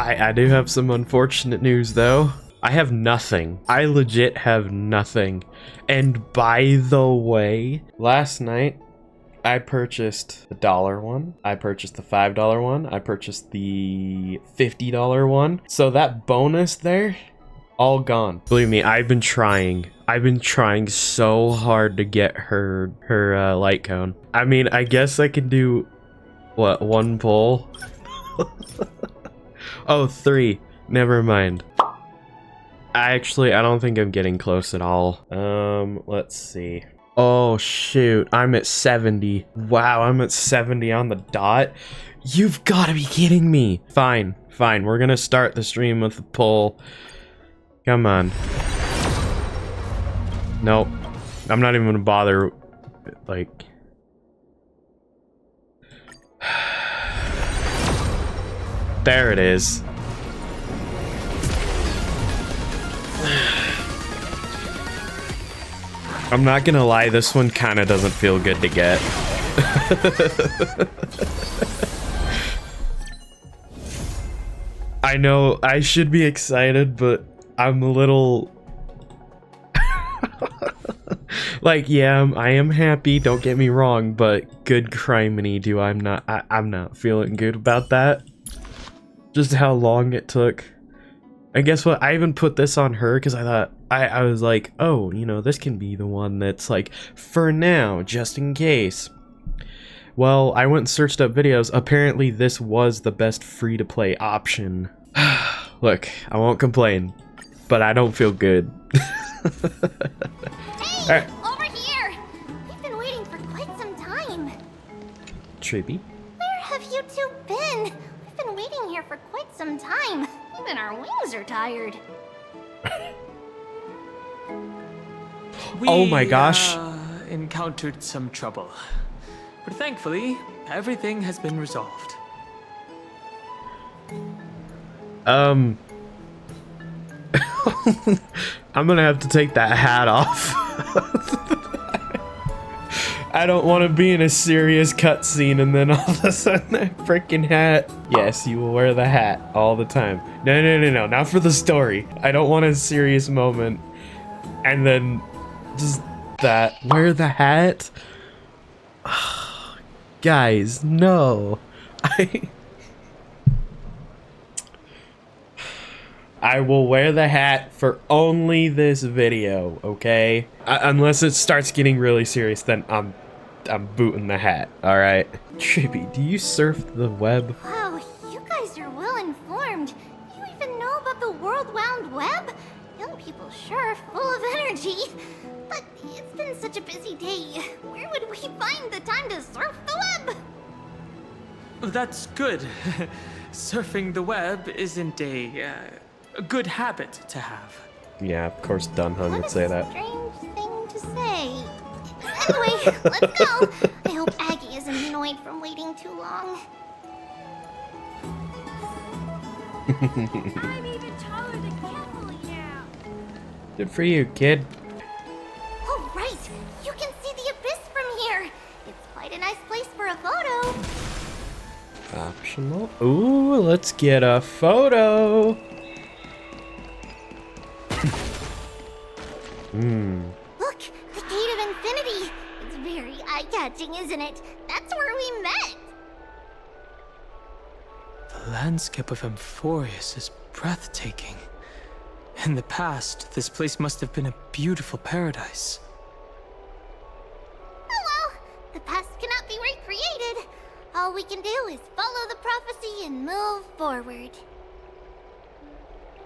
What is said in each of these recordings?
I do have some unfortunate news though. I have nothing. I legit have nothing. And by the way, last night I purchased the $1 one, I purchased the $5 one, I purchased the $50 one. So that bonus there, all gone. Believe me, I've been trying so hard to get her light cone. I mean, I guess I can do, what, 1 pull? Oh, 3. Never mind. I don't think I'm getting close at all. Let's see. Oh shoot, I'm at 70. Wow, I'm at 70 on the dot. You've got to be kidding me. Fine, we're gonna start the stream with the pull. Come on. Nope. I'm not even gonna bother, like... There it is. I'm not gonna lie, this one kinda doesn't feel good to get. I know, I should be excited, but I'm a little... Like, yeah, I am happy, don't get me wrong, but good criminy do I'm not feeling good about that. Just how long it took. And guess what? I even put this on her because I thought, I was like, oh, you know, this can be the one that's like, for now, just in case. Well, I went and searched up videos. Apparently, this was the best free-to-play option. Look, I won't complain, but I don't feel good. Hey, over here! We've been waiting for quite some time. Trippy? Where have you two been? We've been waiting here for quite some time. Even our wings are tired. Oh my gosh. We encountered some trouble. But thankfully, everything has been resolved. I'm gonna have to take that hat off. I don't want to be in a serious cutscene and then all of a sudden that freaking hat. Yes, you will wear the hat all the time. No, not for the story. I don't want a serious moment and then just that. Wear the hat? Guys, no. I will wear the hat for only this video, okay? Unless it starts getting really serious, then I'm booting the hat, alright? Trippy, do you surf the web? Wow, you guys are well informed. You even know about the World Wound Web? Young people sure are full of energy. But it's been such a busy day. Where would we find the time to surf the web? That's good. Surfing the web isn't a good habit to have. Yeah, of course Dunham would say that. Strange thing to say. Anyway, let's go. I hope Aggie isn't annoyed from waiting too long. I'm even taller than Carefully now. Good for you, kid. Oh, right. You can see the abyss from here. It's quite a nice place for a photo. Optional. Ooh, let's get a photo. Look, the Gate of Infinity. It's very eye-catching, isn't it? That's where we met. The landscape of Amphoreus is breathtaking. In the past, this place must have been a beautiful paradise. Oh well, the past cannot be recreated. All we can do is follow the prophecy and move forward.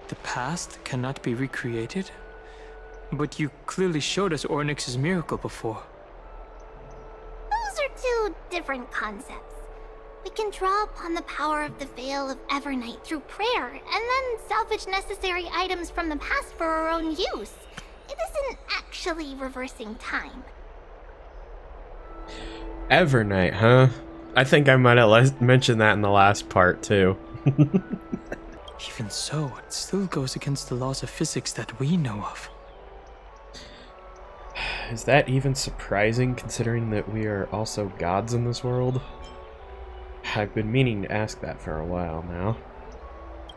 The past cannot be recreated? But you clearly showed us Ornyx's miracle before. Those are two different concepts. We can draw upon the power of the Veil of Evernight through prayer, and then salvage necessary items from the past for our own use. It isn't actually reversing time. Evernight, huh? I think I might have mentioned that in the last part, too. Even so, it still goes against the laws of physics that we know of. Is that even surprising, considering that we are also gods in this world? I've been meaning to ask that for a while now.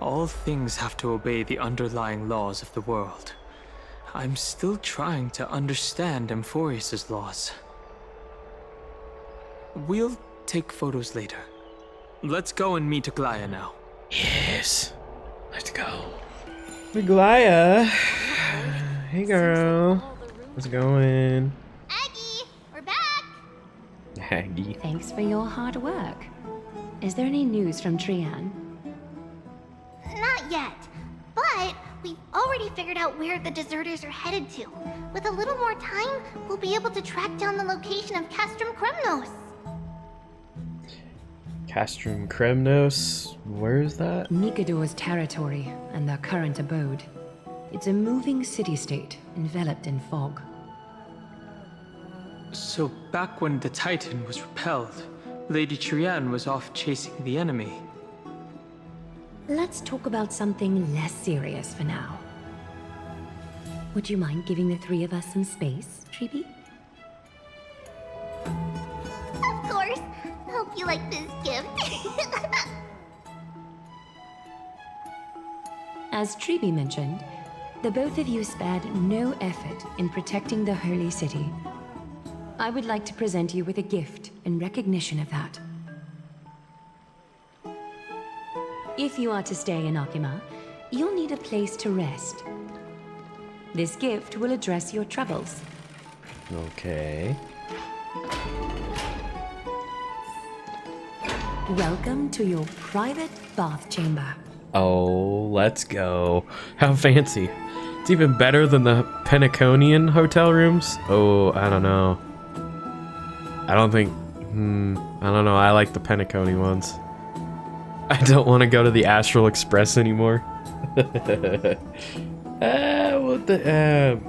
All things have to obey the underlying laws of the world. I'm still trying to understand Amphoreus' laws. We'll take photos later. Let's go and meet Aglaya now. Yes. Let's go. Aglaya. Hey, girl. How's it going? Aggie, we're back! Aggie. Thanks for your hard work. Is there any news from Trian? Not yet, but we've already figured out where the deserters are headed to. With a little more time, we'll be able to track down the location of Castrum Kremnos. Castrum Kremnos. Where is that? Mikador's territory and their current abode. It's a moving city-state enveloped in fog. So back when the Titan was repelled, Lady Trian was off chasing the enemy. Let's talk about something less serious for now. Would you mind giving the three of us some space, Treeby? Of course. Hope you like this gift. As Treeby mentioned, the both of you spared no effort in protecting the Holy City. I would like to present you with a gift in recognition of that. If you are to stay in Akima, you'll need a place to rest. This gift will address your troubles. Okay. Welcome to your private bath chamber. Oh, let's go. How fancy. It's even better than the Penaconian hotel rooms. Oh, I don't know. I don't think... I don't know. I like the Penacony ones. I don't want to go to the Astral Express anymore. What the...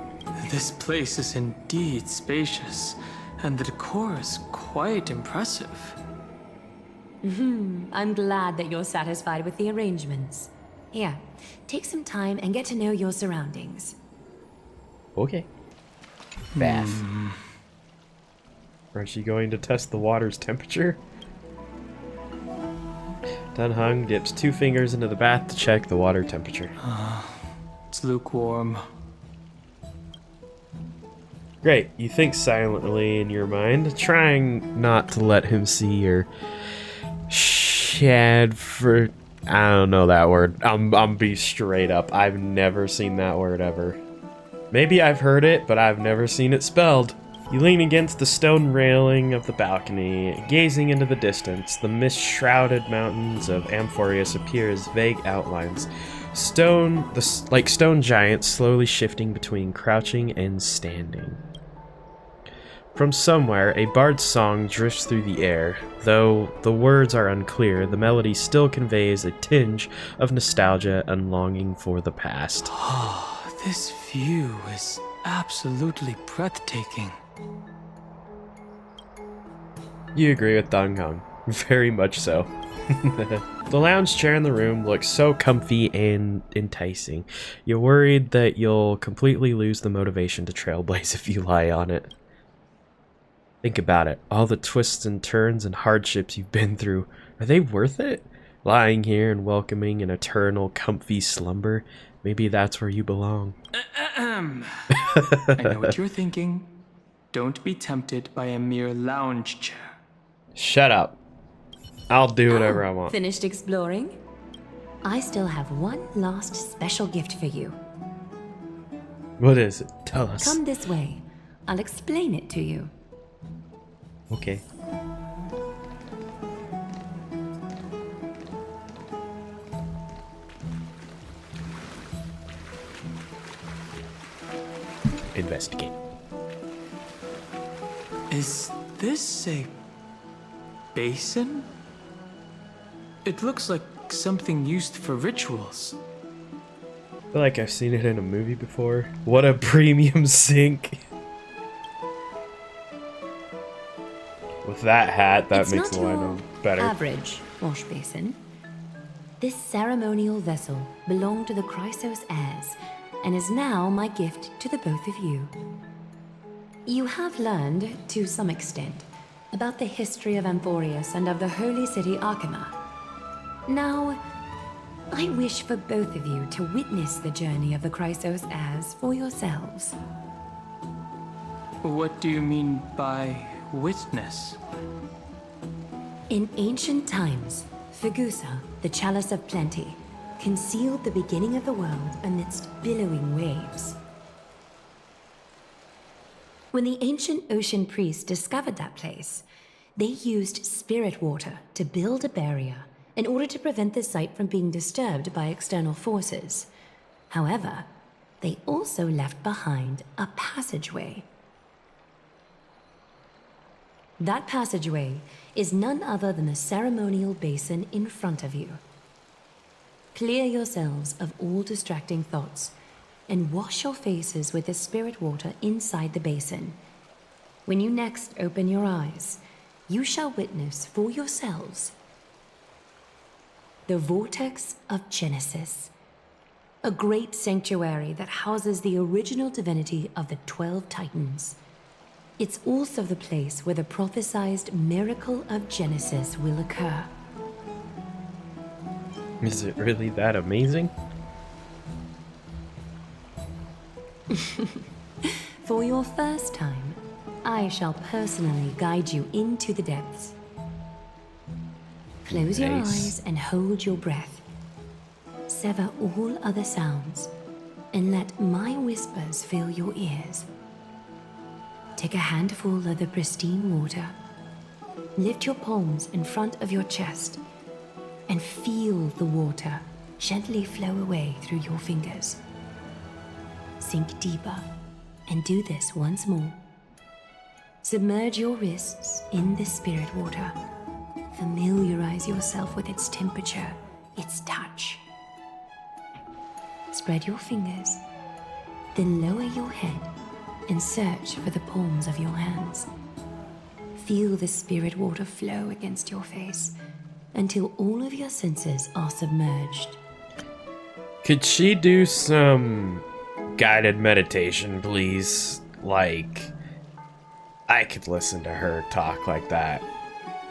This place is indeed spacious, and the decor is quite impressive. I'm glad that you're satisfied with the arrangements. Here, take some time and get to know your surroundings. Okay. Bath. Or is she going to test the water's temperature? Dunhung dips 2 fingers into the bath to check the water temperature. It's lukewarm. Great, you think silently in your mind, trying not to let him see your shad for... I don't know that word. I'm be straight up. I've never seen that word ever. Maybe I've heard it, but I've never seen it spelled. You lean against the stone railing of the balcony, gazing into the distance. The mist-shrouded mountains of Amphoreus appear as vague outlines. Like stone giants slowly shifting between crouching and standing. From somewhere, a bard's song drifts through the air. Though the words are unclear, the melody still conveys a tinge of nostalgia and longing for the past. This view is absolutely breathtaking. You agree with Donghong. Very much so. The lounge chair in the room looks so comfy and enticing. You're worried that you'll completely lose the motivation to trailblaze if you lie on it. Think about it. All the twists and turns and hardships you've been through. Are they worth it? Lying here and welcoming an eternal comfy slumber. Maybe that's where you belong. I know what you're thinking. Don't be tempted by a mere lounge chair. Shut up. I'll do whatever I want. Finished exploring? I still have one last special gift for you. What is it? Tell us. Come this way. I'll explain it to you. Okay. Investigate. Is this a basin? It looks like something used for rituals. I feel like I've seen it in a movie before. What a premium sink. With that hat, that It's makes not the line your on better. average wash basin. This ceremonial vessel belonged to the Chrysos heirs and is now my gift to the both of you. You have learned, to some extent, about the history of Amphoreus and of the holy city Akima. Now, I wish for both of you to witness the journey of the Chrysos heirs for yourselves. What do you mean by witness? In ancient times, Fegusa, the Chalice of Plenty, concealed the beginning of the world amidst billowing waves. When the ancient ocean priests discovered that place, they used spirit water to build a barrier in order to prevent the site from being disturbed by external forces. However, they also left behind a passageway. That passageway is none other than the ceremonial basin in front of you. Clear yourselves of all distracting thoughts and wash your faces with the spirit water inside the basin. When you next open your eyes, you shall witness for yourselves the Vortex of Genesis, a great sanctuary that houses the original divinity of the 12 Titans. It's also the place where the prophesied miracle of Genesis will occur. Is it really that amazing? For your first time, I shall personally guide you into the depths. Close your eyes and hold your breath. Sever all other sounds and let my whispers fill your ears. Take a handful of the pristine water. Lift your palms in front of your chest and feel the water gently flow away through your fingers. Sink deeper and do this once more. Submerge your wrists in the spirit water. Familiarize yourself with its temperature, its touch. Spread your fingers, then lower your head and search for the palms of your hands. Feel the spirit water flow against your face until all of your senses are submerged. Could she do some guided meditation, please? Like, I could listen to her talk like that.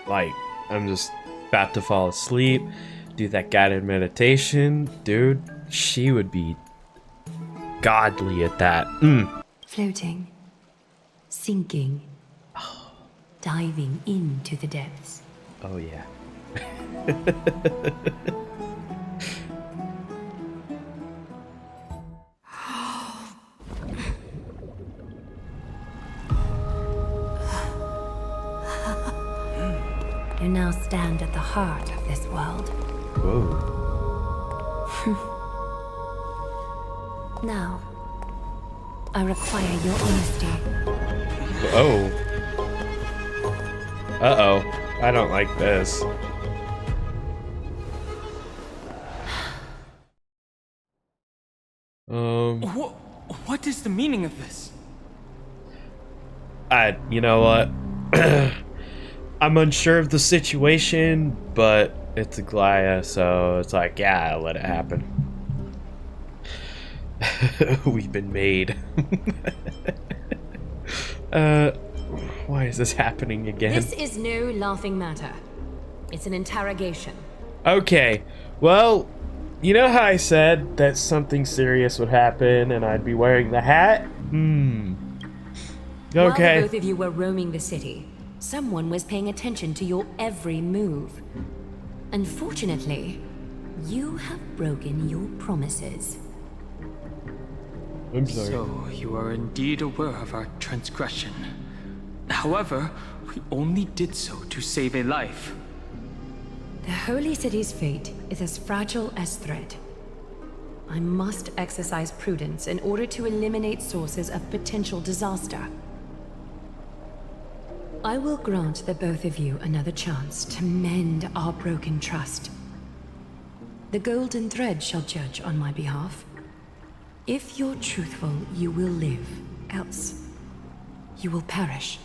Like, I'm just about to fall asleep, do that guided meditation. Dude, she would be godly at that. Floating, sinking, diving into the depths. Oh, yeah. You now stand at the heart of this world. Whoa. Now, I require your honesty. Oh. Uh-oh. I don't like this. What is the meaning of this? You know what? I'm unsure of the situation, but it's Aglaya, so it's like, yeah, I'll let it happen. We've been made. Why is this happening again? This is no laughing matter. It's an interrogation. Okay, well, you know how I said that something serious would happen and I'd be wearing the hat? While Okay. both of you were roaming the city, someone was paying attention to your every move. Unfortunately, you have broken your promises. I'm sorry. So, you are indeed aware of our transgression. However, we only did so to save a life. The Holy City's fate is as fragile as thread. I must exercise prudence in order to eliminate sources of potential disaster. I will grant the both of you another chance to mend our broken trust. The golden thread shall judge on my behalf. If you're truthful, you will live. Else, you will perish.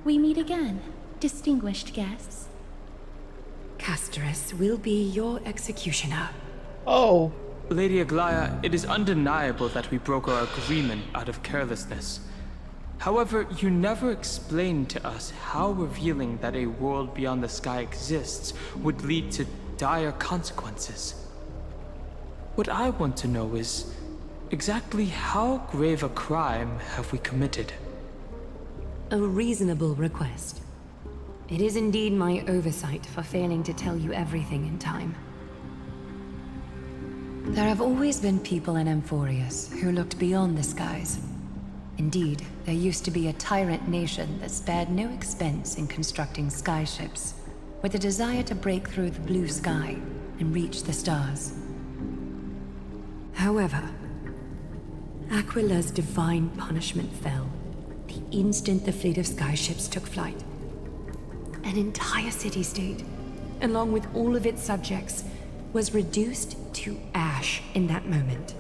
We meet again, distinguished guests. Castorus will be your executioner. Oh. Lady Aglaya, it is undeniable that we broke our agreement out of carelessness. However, you never explained to us how revealing that a world beyond the sky exists would lead to dire consequences. What I want to know is exactly how grave a crime have we committed? A reasonable request. It is indeed my oversight for failing to tell you everything in time. There have always been people in Amphoreus who looked beyond the skies. Indeed, there used to be a tyrant nation that spared no expense in constructing skyships, with a desire to break through the blue sky and reach the stars. However, Aquila's divine punishment fell the instant the fleet of skyships took flight. An entire city-state, along with all of its subjects, was reduced to ash in that moment.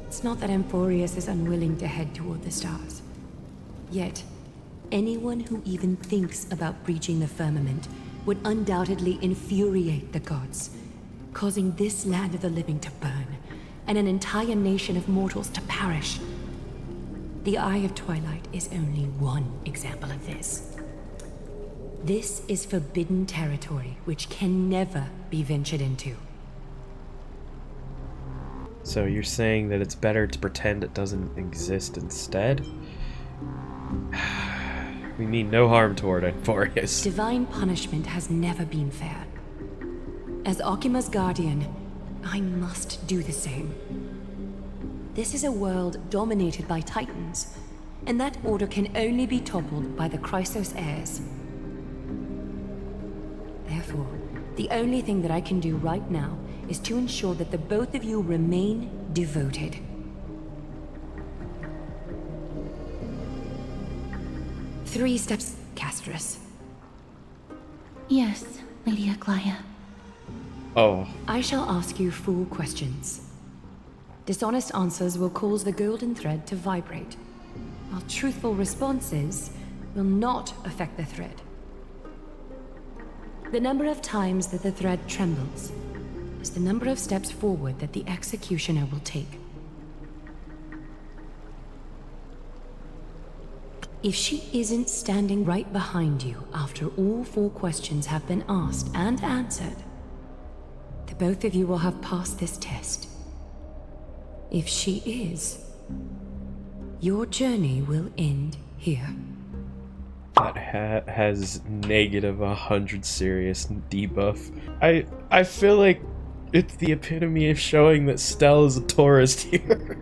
It's not that Amphoreus is unwilling to head toward the stars. Yet, anyone who even thinks about breaching the firmament would undoubtedly infuriate the gods, causing this land of the living to burn, and an entire nation of mortals to perish. The Eye of Twilight is only one example of this. This is forbidden territory which can never be ventured into. So you're saying that it's better to pretend it doesn't exist instead? We mean no harm toward Amphoreus. Divine punishment has never been fair. As Okima's guardian, I must do the same. This is a world dominated by Titans, and that order can only be toppled by the Chrysos heirs. Therefore, the only thing that I can do right now is to ensure that the both of you remain devoted. Three steps, Castrus. Yes, Lady Aglaia. Oh. I shall ask you 4 questions. Dishonest answers will cause the golden thread to vibrate, while truthful responses will not affect the thread. The number of times that the thread trembles is the number of steps forward that the executioner will take. If she isn't standing right behind you after all 4 questions have been asked and answered, the both of you will have passed this test. If she is, your journey will end here. That hat has negative 100 serious debuff. I feel like it's the epitome of showing that Stell is a tourist here.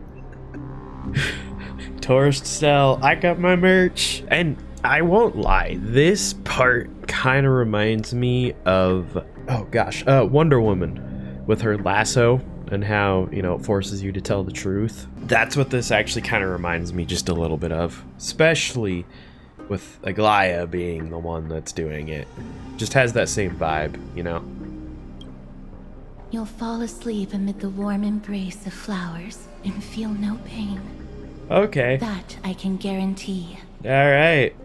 Tourist Stell, I got my merch. And I won't lie, this part kind of reminds me of, oh gosh, Wonder Woman with her lasso and how, you know, it forces you to tell the truth. That's what this actually kind of reminds me just a little bit of, especially with Aglaia being the one that's doing it. Just has that same vibe, you know? You'll fall asleep amid the warm embrace of flowers and feel no pain. Okay. That I can guarantee. Alright.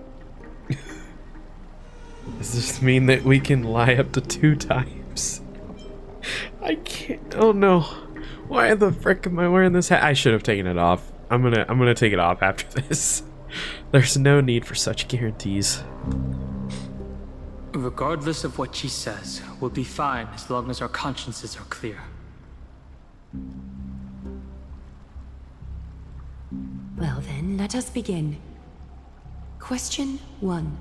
Does this mean that we can lie up to 2 times? I can't. Oh no. Why the frick am I wearing this hat? I should have taken it off. I'm gonna take it off after this. There's no need for such guarantees. Regardless of what she says, we'll be fine as long as our consciences are clear. Well then, let us begin. Question 1.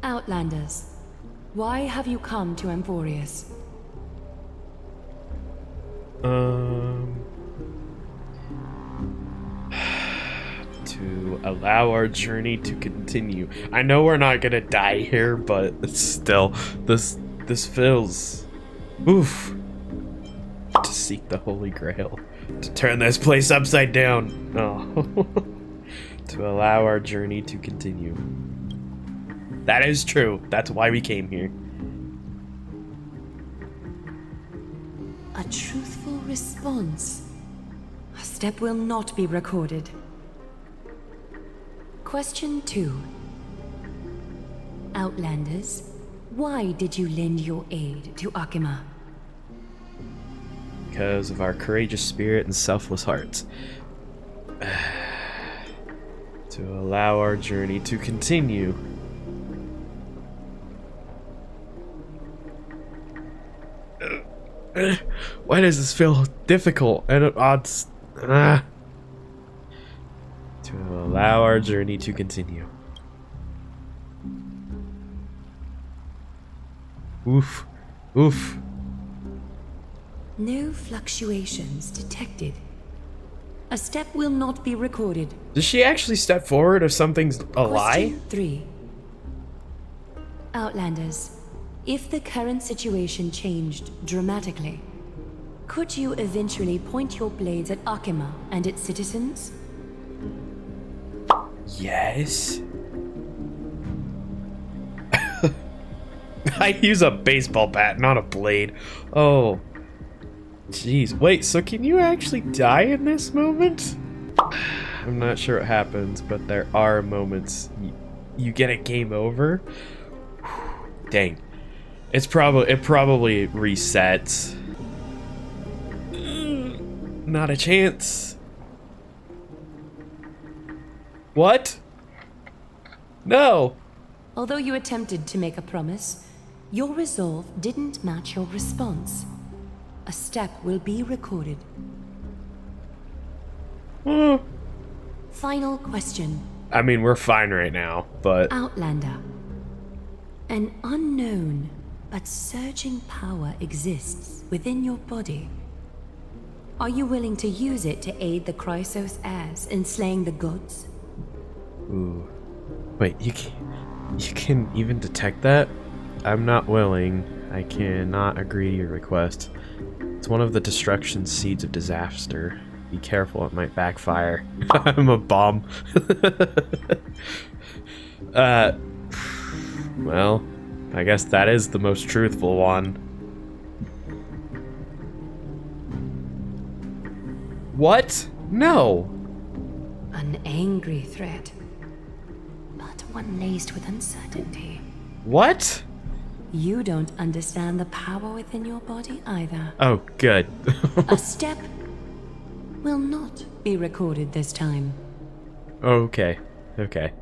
Outlanders, why have you come to Amphoreus? To allow our journey to continue. I know we're not gonna die here, but it's still, this feels, oof. To seek the Holy Grail. To turn this place upside down. Oh. To allow our journey to continue. That is true. That's why we came here. A truthful response. A step will not be recorded. Question 2. Outlanders, why did you lend your aid to Akima? Because of our courageous spirit and selfless hearts. To allow our journey to continue. Why does this feel difficult and at odds? To allow our journey to continue. Oof. Oof. No fluctuations detected. A step will not be recorded. Does she actually step forward if something's a lie? Question 3. Outlanders, if the current situation changed dramatically, could you eventually point your blades at Akima and its citizens? Yes. I use a baseball bat, not a blade. Oh. Jeez. Wait, so can you actually die in this moment? I'm not sure what happens, but there are moments you get a game over. Dang. It probably resets. Not a chance. What? No. Although you attempted to make a promise, your resolve didn't match your response. A step will be recorded. Final question. I mean, we're fine right now, but... Outlander. An unknown but surging power exists within your body. Are you willing to use it to aid the Chrysos heirs in slaying the gods? Ooh. Wait, you can even detect that? I'm not willing. I cannot agree to your request. It's one of the destruction seeds of disaster. Be careful, it might backfire. I'm a bomb. Well, I guess that is the most truthful one. What? No. An angry threat, but one laced with uncertainty. What? You don't understand the power within your body either. Oh, good. A step will not be recorded this time. Okay. Okay.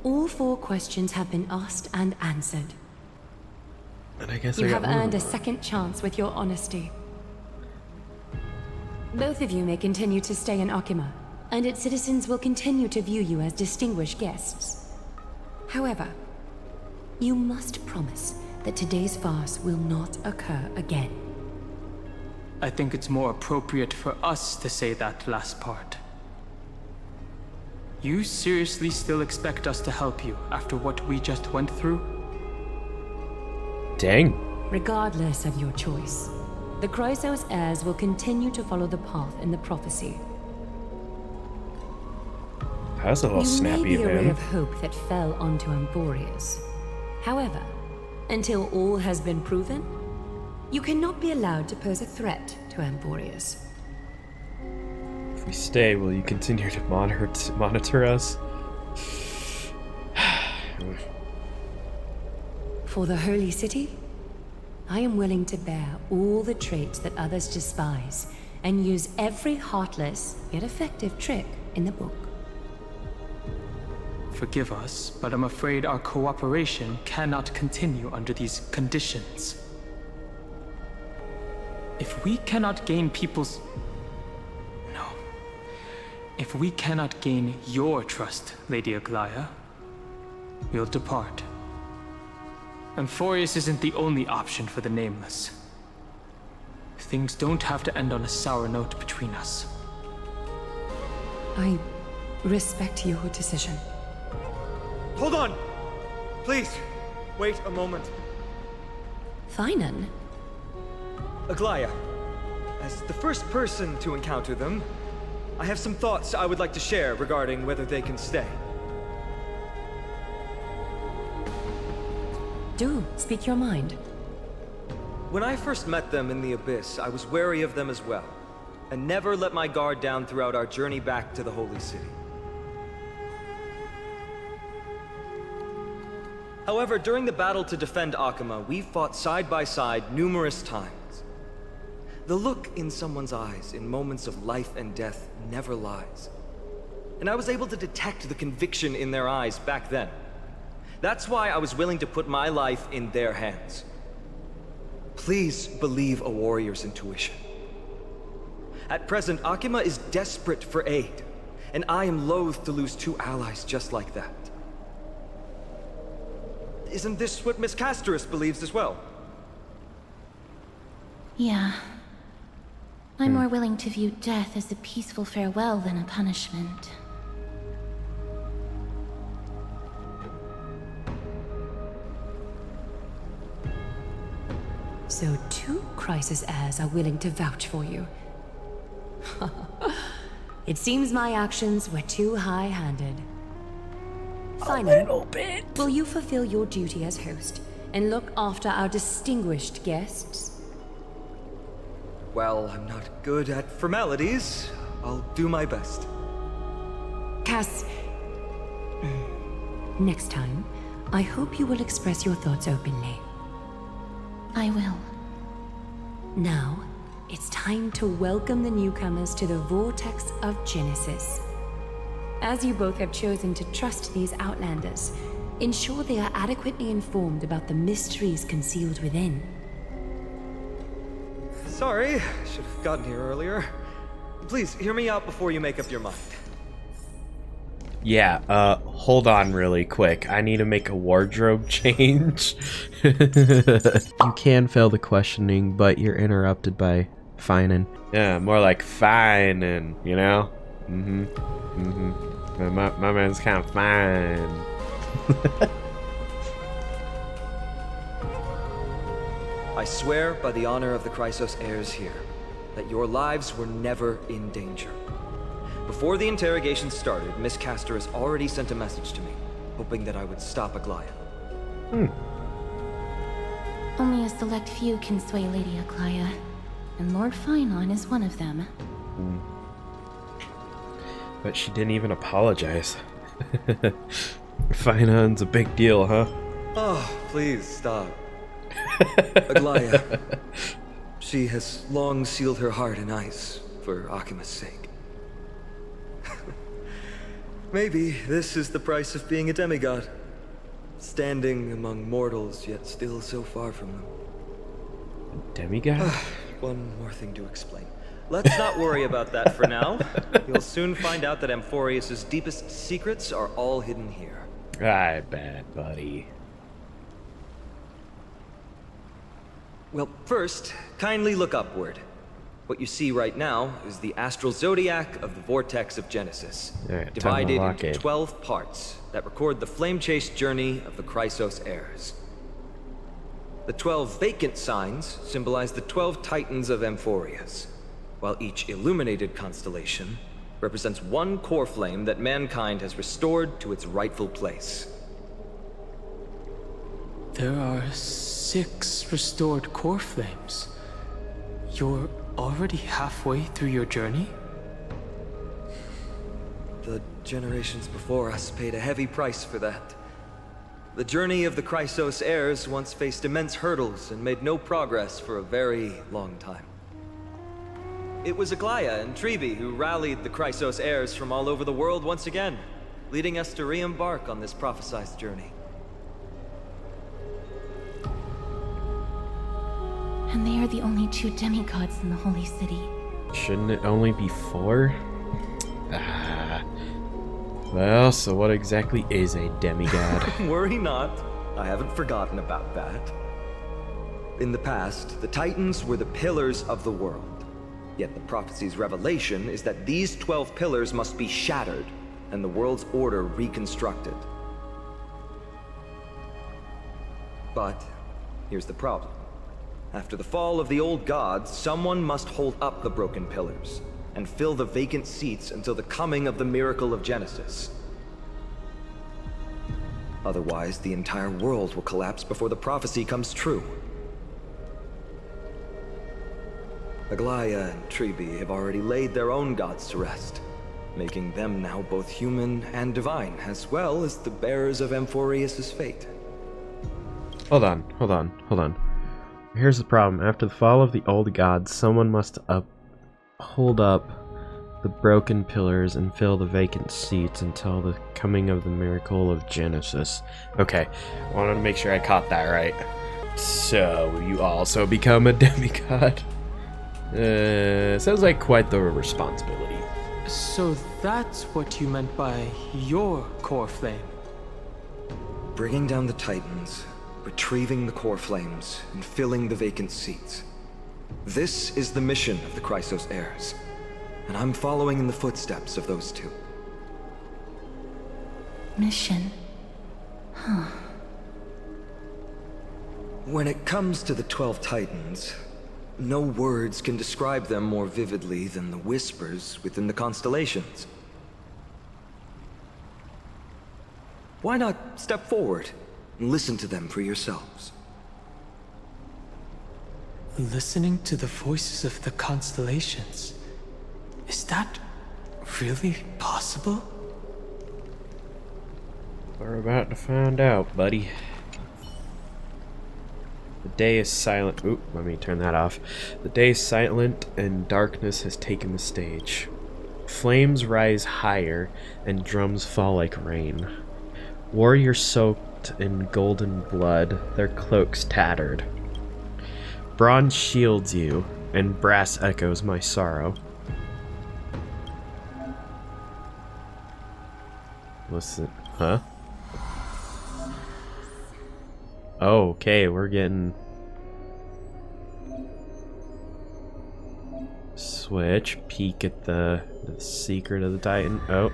All 4 questions have been asked and answered. And I guess You I have got one earned a more. second chance with your honesty. Both of you may continue to stay in Akima, and its citizens will continue to view you as distinguished guests. However, you must promise that today's farce will not occur again. I think it's more appropriate for us to say that last part. You seriously still expect us to help you after what we just went through? Dang. Regardless of your choice, the Chrysos heirs will continue to follow the path in the prophecy. That was a little You may snappy be of a ray him. of hope that fell onto Amphoreus. However, until all has been proven, you cannot be allowed to pose a threat to Amphoreus. If we stay, will you continue to monitor us? For the Holy City, I am willing to bear all the traits that others despise and use every heartless yet effective trick in the book. Forgive us, but I'm afraid our cooperation cannot continue under these conditions. If we cannot gain people's... No. If we cannot gain your trust, Lady Aglaya, we'll depart. Amphoreus isn't the only option for the Nameless. Things don't have to end on a sour note between us. I respect your decision. Hold on! Please, wait a moment. Finan? Aglaya, as the first person to encounter them, I have some thoughts I would like to share regarding whether they can stay. Do speak your mind. When I first met them in the Abyss, I was wary of them as well, and never let my guard down throughout our journey back to the Holy City. However, during the battle to defend Akima, we fought side by side numerous times. The look in someone's eyes in moments of life and death never lies. And I was able to detect the conviction in their eyes back then. That's why I was willing to put my life in their hands. Please believe a warrior's intuition. At present, Akima is desperate for aid, and I am loath to lose 2 allies just like that. Isn't this what Miss Casterus believes as well? Yeah. I'm more willing to view death as a peaceful farewell than a punishment. So 2 Crisis heirs are willing to vouch for you. It seems my actions were too high-handed. Finally, a little bit. Will you fulfill your duty as host and look after our distinguished guests? Well, I'm not good at formalities. I'll do my best. Cass, next time, I hope you will express your thoughts openly. I will. Now, it's time to welcome the newcomers to the Vortex of Genesis. As you both have chosen to trust these Outlanders, ensure they are adequately informed about the mysteries concealed within. Sorry, I should have gotten here earlier. Please, hear me out before you make up your mind. Yeah, hold on really quick. I need to make a wardrobe change. You can fail the questioning, but you're interrupted by Finan. Yeah, more like Finan, you know? My man's kind of fine. I swear by the honor of the Chrysos heirs here, that your lives were never in danger. Before the interrogation started, Miss Casterus already sent a message to me, hoping that I would stop Aglaya. Only a select few can sway Lady Aglaya, and Lord Finon is one of them. But she didn't even apologize. Finon's a big deal, huh? Oh, please stop. Aglaya, she has long sealed her heart in ice for Akima's sake. Maybe this is the price of being a demigod. Standing among mortals, yet still so far from them. Demigod? One more thing to explain. Let's not worry about that for now. You'll soon find out that Amphoreus' deepest secrets are all hidden here. I bet, buddy. Well, first, kindly look upward. What you see right now is the astral zodiac of the Vortex of Genesis, divided into 12 parts that record the flame-chased journey of the Chrysos heirs. The 12 vacant signs symbolize the 12 titans of Amphoreus, while each illuminated constellation represents one core flame that mankind has restored to its rightful place. There are 6 restored core flames. You're already halfway through your journey? The generations before us paid a heavy price for that. The journey of the Chrysos heirs once faced immense hurdles and made no progress for a very long time. It was Aglaya and Trebi who rallied the Chrysos heirs from all over the world once again, leading us to re-embark on this prophesized journey. And they are the only 2 demigods in the Holy City. Shouldn't it only be 4? Well, so what exactly is a demigod? Worry not. I haven't forgotten about that. In the past, the Titans were the pillars of the world. Yet the prophecy's revelation is that these 12 pillars must be shattered and the world's order reconstructed. But here's the problem. After the fall of the old gods, someone must hold up the broken pillars and fill the vacant seats until the coming of the miracle of Genesis. Otherwise, the entire world will collapse before the prophecy comes true. Aglaya and Trebi have already laid their own gods to rest, making them now both human and divine, as well as the bearers of Amphoreus' fate. Hold on. Here's the problem. After the fall of the old gods, someone must hold up the broken pillars and fill the vacant seats until the coming of the miracle of Genesis. Okay, I wanted to make sure I caught that right. So, you also become a demigod? Sounds like quite the responsibility. So that's what you meant by your core flame. Bringing down the Titans, retrieving the core flames, and filling the vacant seats. This is the mission of the Chrysos heirs, and I'm following in the footsteps of those two. Mission. When it comes to the 12 Titans, no words can describe them more vividly than the whispers within the constellations. Why not step forward and listen to them for yourselves? Listening to the voices of the constellations. Is that really possible? We're about to find out, buddy. The day is silent. Oop, let me turn that off. The day is silent and darkness has taken the stage. Flames rise higher and drums fall like rain. Warriors soaked in golden blood, their cloaks tattered. Bronze shields you, and brass echoes my sorrow. Listen, huh? Oh, okay, we're getting... Switch, peek at the secret of the Titan. Oh.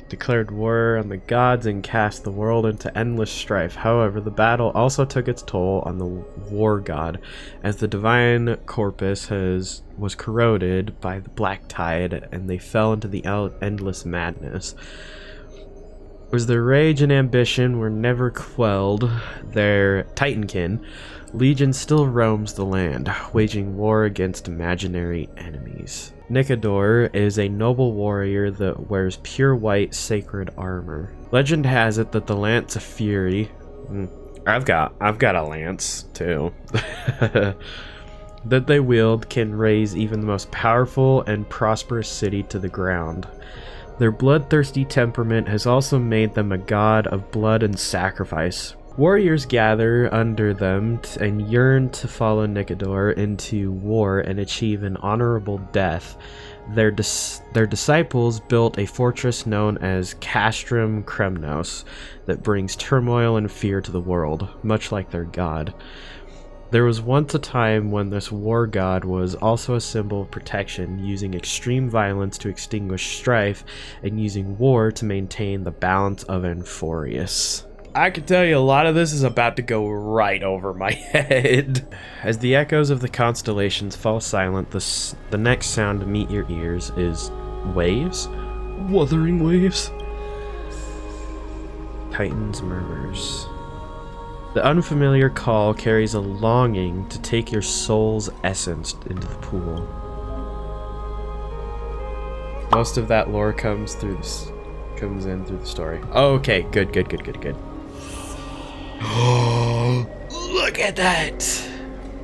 Declared war on the gods and cast the world into endless strife. However, the battle also took its toll on the war god, as the divine corpus was corroded by the black tide, and they fell into the endless madness. As their rage and ambition were never quelled, their Titankin legion still roams the land, waging war against imaginary enemies. Nikedor is a noble warrior that wears pure white sacred armor. Legend has it that the Lance of Fury, I've got a lance too, that they wield can raise even the most powerful and prosperous city to the ground. Their bloodthirsty temperament has also made them a god of blood and sacrifice. Warriors gather under them and yearn to follow Nikedor into war and achieve an honorable death. Their disciples built a fortress known as Castrum Kremnos that brings turmoil and fear to the world, much like their god. There was once a time when this war god was also a symbol of protection, using extreme violence to extinguish strife and using war to maintain the balance of Amphoreus. I can tell you a lot of this is about to go right over my head. As the echoes of the constellations fall silent, the next sound to meet your ears is waves? Wuthering waves? Titan's murmurs. The unfamiliar call carries a longing to take your soul's essence into the pool. Most of that lore comes in through the story. Okay, good. Look at that!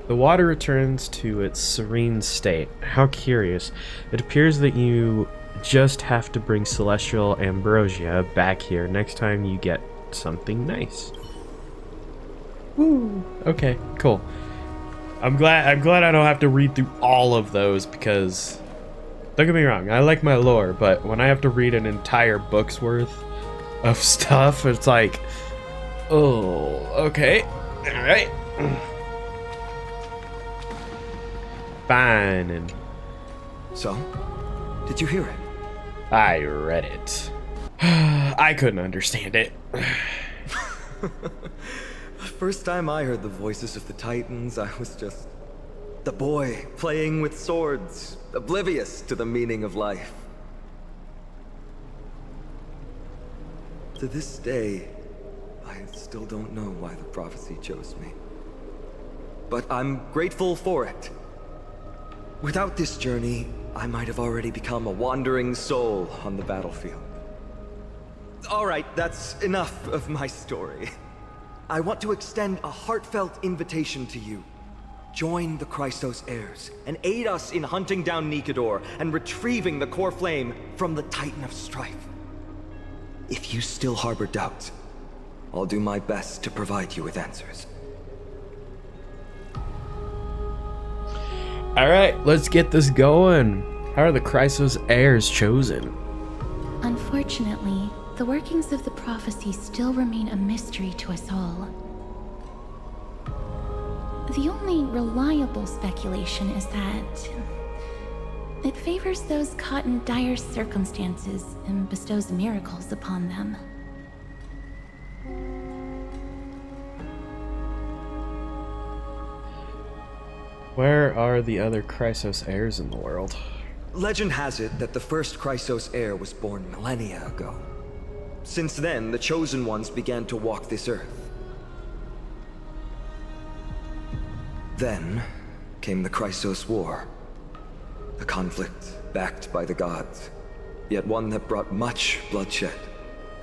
The water returns to its serene state. How curious. It appears that you just have to bring celestial ambrosia back here next time you get something nice. Woo! Okay, cool. I'm glad I don't have to read through all of those because, don't get me wrong, I like my lore, but when I have to read an entire book's worth of stuff, it's like, oh, okay, alright. Fine. And so, did you hear it? I read it. I couldn't understand it. The first time I heard the voices of the Titans, I was just the boy playing with swords, oblivious to the meaning of life. To this day, I still don't know why the prophecy chose me. But I'm grateful for it. Without this journey, I might have already become a wandering soul on the battlefield. All right, that's enough of my story. I want to extend a heartfelt invitation to you. Join the Christos heirs and aid us in hunting down Nikedor and retrieving the core flame from the Titan of Strife. If you still harbor doubts, I'll do my best to provide you with answers. Alright, let's get this going. How are the Christos heirs chosen? Unfortunately, the workings of the prophecy still remain a mystery to us all. The only reliable speculation is that it favors those caught in dire circumstances and bestows miracles upon them. Where are the other Christos heirs in the world? Legend has it that the first Christos heir was born millennia ago. Since then, the Chosen Ones began to walk this earth. Then came the Christos War. A conflict backed by the gods, yet one that brought much bloodshed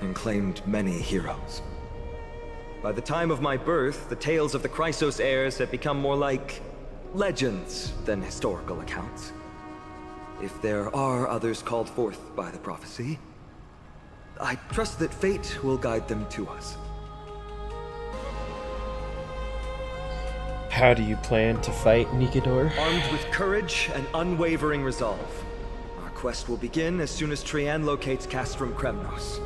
and claimed many heroes. By the time of my birth, the tales of the Christos heirs had become more like legends than historical accounts. If there are others called forth by the prophecy, I trust that fate will guide them to us. How do you plan to fight Nikedor? Armed with courage and unwavering resolve, our quest will begin as soon as Trian locates Castrum Kremnos.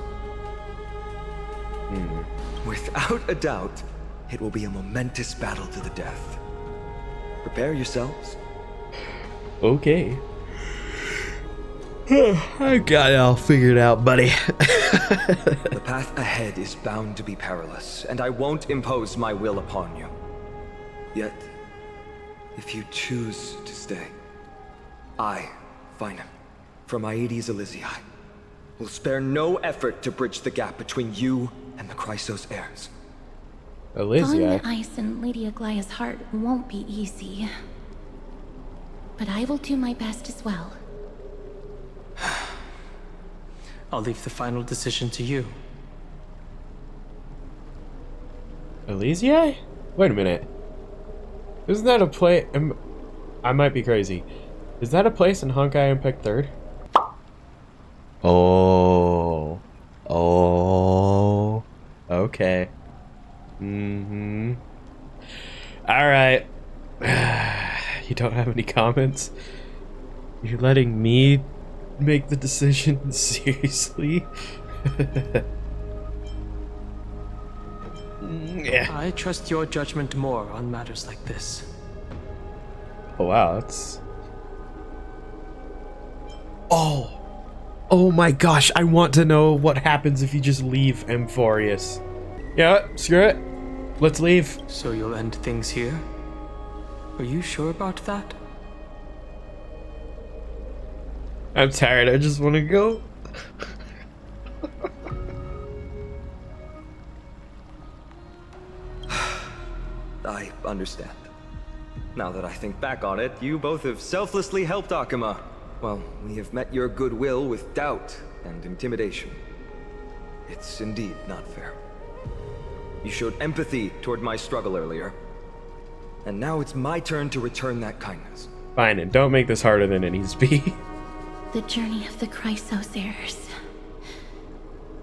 Without a doubt, it will be a momentous battle to the death. Prepare yourselves. Okay. I got it all figured out, buddy. The path ahead is bound to be perilous, and I won't impose my will upon you. Yet, if you choose to stay, I, Finam, from Aedes Elysiae, will spare no effort to bridge the gap between you and the Christos heirs. Thawing Elysiae? the ice in Lady Aglaya's heart won't be easy. But I will do my best as well. I'll leave the final decision to you. Elysiae? Wait a minute. Isn't that a place? I might be crazy. Is that a place in Honkai Impact 3rd? Oh. Oh. Okay. Alright. You don't have any comments? You're letting me make the decision? Seriously? Yeah. I trust your judgment more on matters like this. Oh wow, that's... Oh! Oh my gosh, I want to know what happens if you just leave Amphoreus. Yeah, screw it. Let's leave. So you'll end things here? Are you sure about that? I'm tired, I just want to go. I understand. Now that I think back on it, you both have selflessly helped Akuma. Well, we have met your goodwill with doubt and intimidation. It's indeed not fair. You showed empathy toward my struggle earlier, and now it's my turn to return that kindness. Fine, and don't make this harder than it needs to be. The journey of the Christos heirs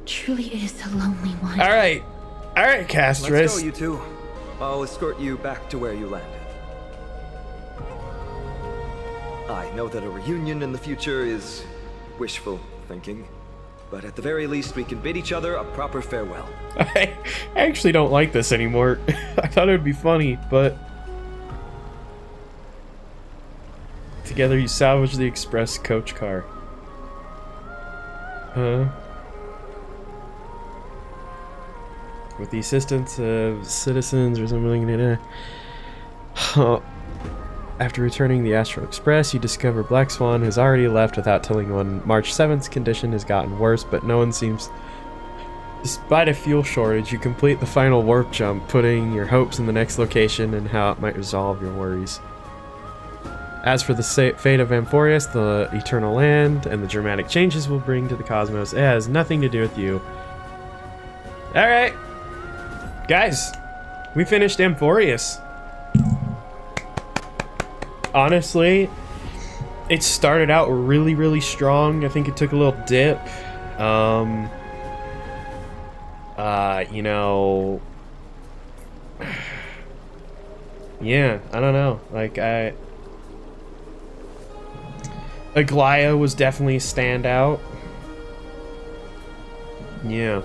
truly is a lonely one. Alright. Alright, Castris. Let's go, you two. I'll escort you back to where you landed. I know that a reunion in the future is wishful thinking, but at the very least we can bid each other a proper farewell. I actually don't like this anymore. I thought it would be funny, but... Together you salvage the express coach car. With the assistance of citizens resembling... After returning the Astral Express, you discover Black Swan has already left without telling anyone. March 7th's condition has gotten worse, but no one seems... Despite a fuel shortage, you complete the final warp jump, putting your hopes in the next location and how it might resolve your worries. As for the fate of Amphoreus, the Eternal Land, and the dramatic changes will bring to the cosmos, it has nothing to do with you. Alright! Guys, We finished Amphoreus. Honestly, it started out really, really strong. I think it took a little dip. You know, yeah, I don't know. Like, Aglaia was definitely a standout. Yeah.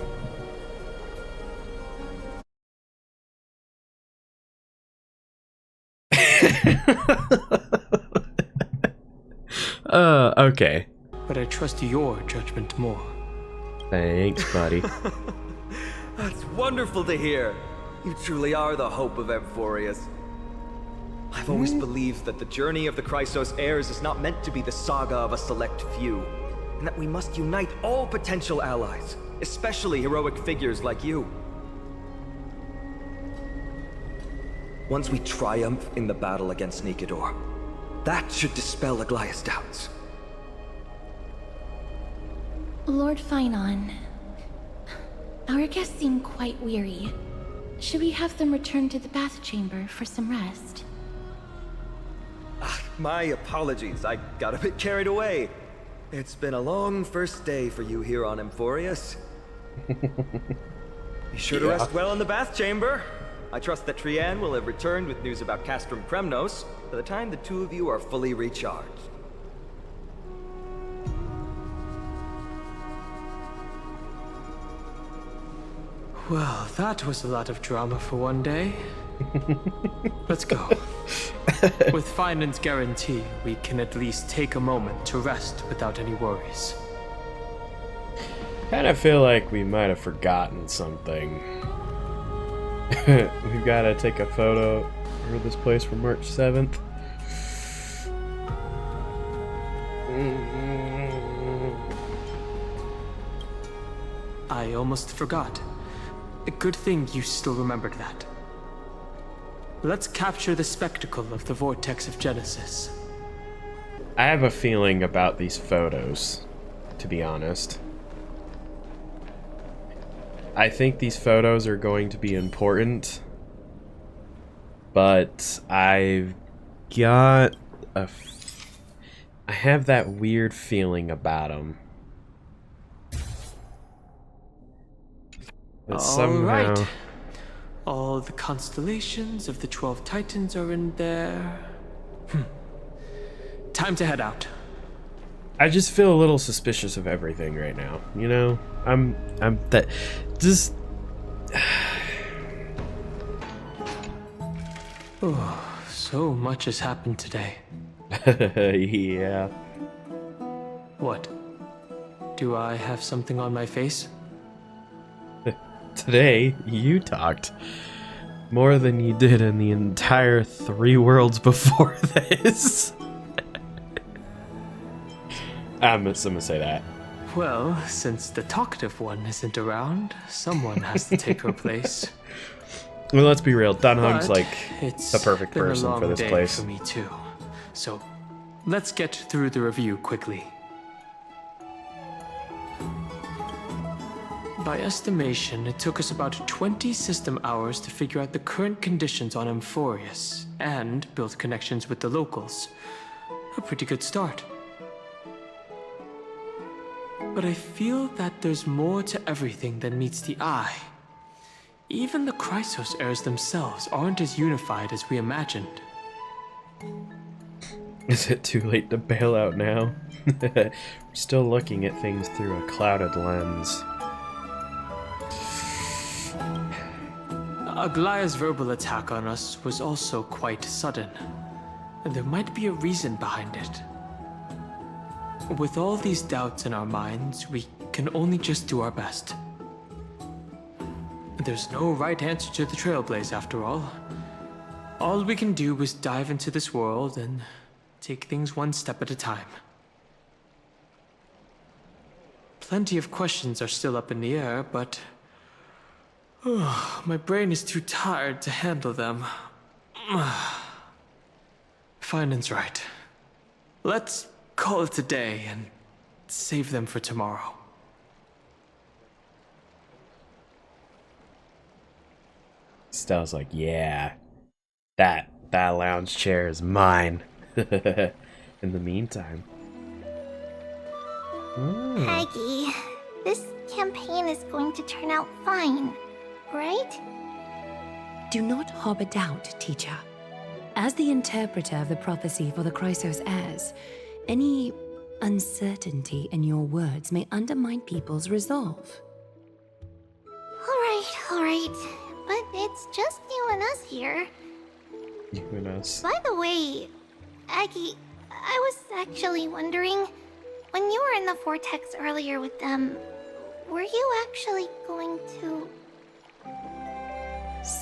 Okay. But I trust your judgment more. Thanks, buddy. That's wonderful to hear. You truly are the hope of Amphoreus. I've always believed that the journey of the Chrysos heirs is not meant to be the saga of a select few, and that we must unite all potential allies, especially heroic figures like you. Once we triumph in the battle against Nikedor, that should dispel Aglaia's doubts. Lord Finon, our guests seem quite weary. Should we have them return to the bath chamber for some rest? My apologies, I got a bit carried away. It's been a long first day for you here on Amphoreus. Be sure to rest well in the bath chamber. I trust that Trianne will have returned with news about Castrum Kremnos by the time the two of you are fully recharged. Well, that was a lot of drama for one day. Let's go. With Finon's guarantee, we can at least take a moment to rest without any worries. Kind of feel like we might have forgotten something. We've got to take a photo for this place for March 7th. I almost forgot. A good thing you still remembered that. Let's capture the spectacle of the Vortex of Genesis. I have a feeling about these photos, to be honest. I think these photos are going to be important, but I have that weird feeling about them. But somehow... Alright. All the constellations of the 12 Titans are in there. Time to head out. I just feel a little suspicious of everything right now, you know? I'm that just Oh, so much has happened today. yeah. What? Do I have something on my face? Today, you talked more than you did in the entire 3 worlds before this. I'm gonna say that. Well, since the talkative one isn't around, someone has to take her place. Well, let's be real. Dunhug's But like it's the perfect been a person long for this day place. for me too. So, let's get through the review quickly. By estimation, it took us about 20 system hours to figure out the current conditions on Amphoreus and build connections with the locals. A pretty good start. But I feel that there's more to everything than meets the eye. Even the Chrysos heirs themselves aren't as unified as we imagined. Is it too late to bail out now? We're still looking at things through a clouded lens. Aglaia's verbal attack on us was also quite sudden, and there might be a reason behind it. With all these doubts in our minds, we can only just do our best. There's no right answer to the Trailblaze, after all. All we can do is dive into this world and take things one step at a time. Plenty of questions are still up in the air, but my brain is too tired to handle them. Finon's right. Let's call it a day and save them for tomorrow. Stella's like, yeah, that lounge chair is mine. In the meantime. Aggie, this campaign is going to turn out fine, right? Do not harbor doubt, teacher. As the interpreter of the prophecy for the Chrysos heirs, any uncertainty in your words may undermine people's resolve. All right. But it's just you and us here. You and us. By the way, Aggie, I was actually wondering, when you were in the vortex earlier with them, were you actually going to...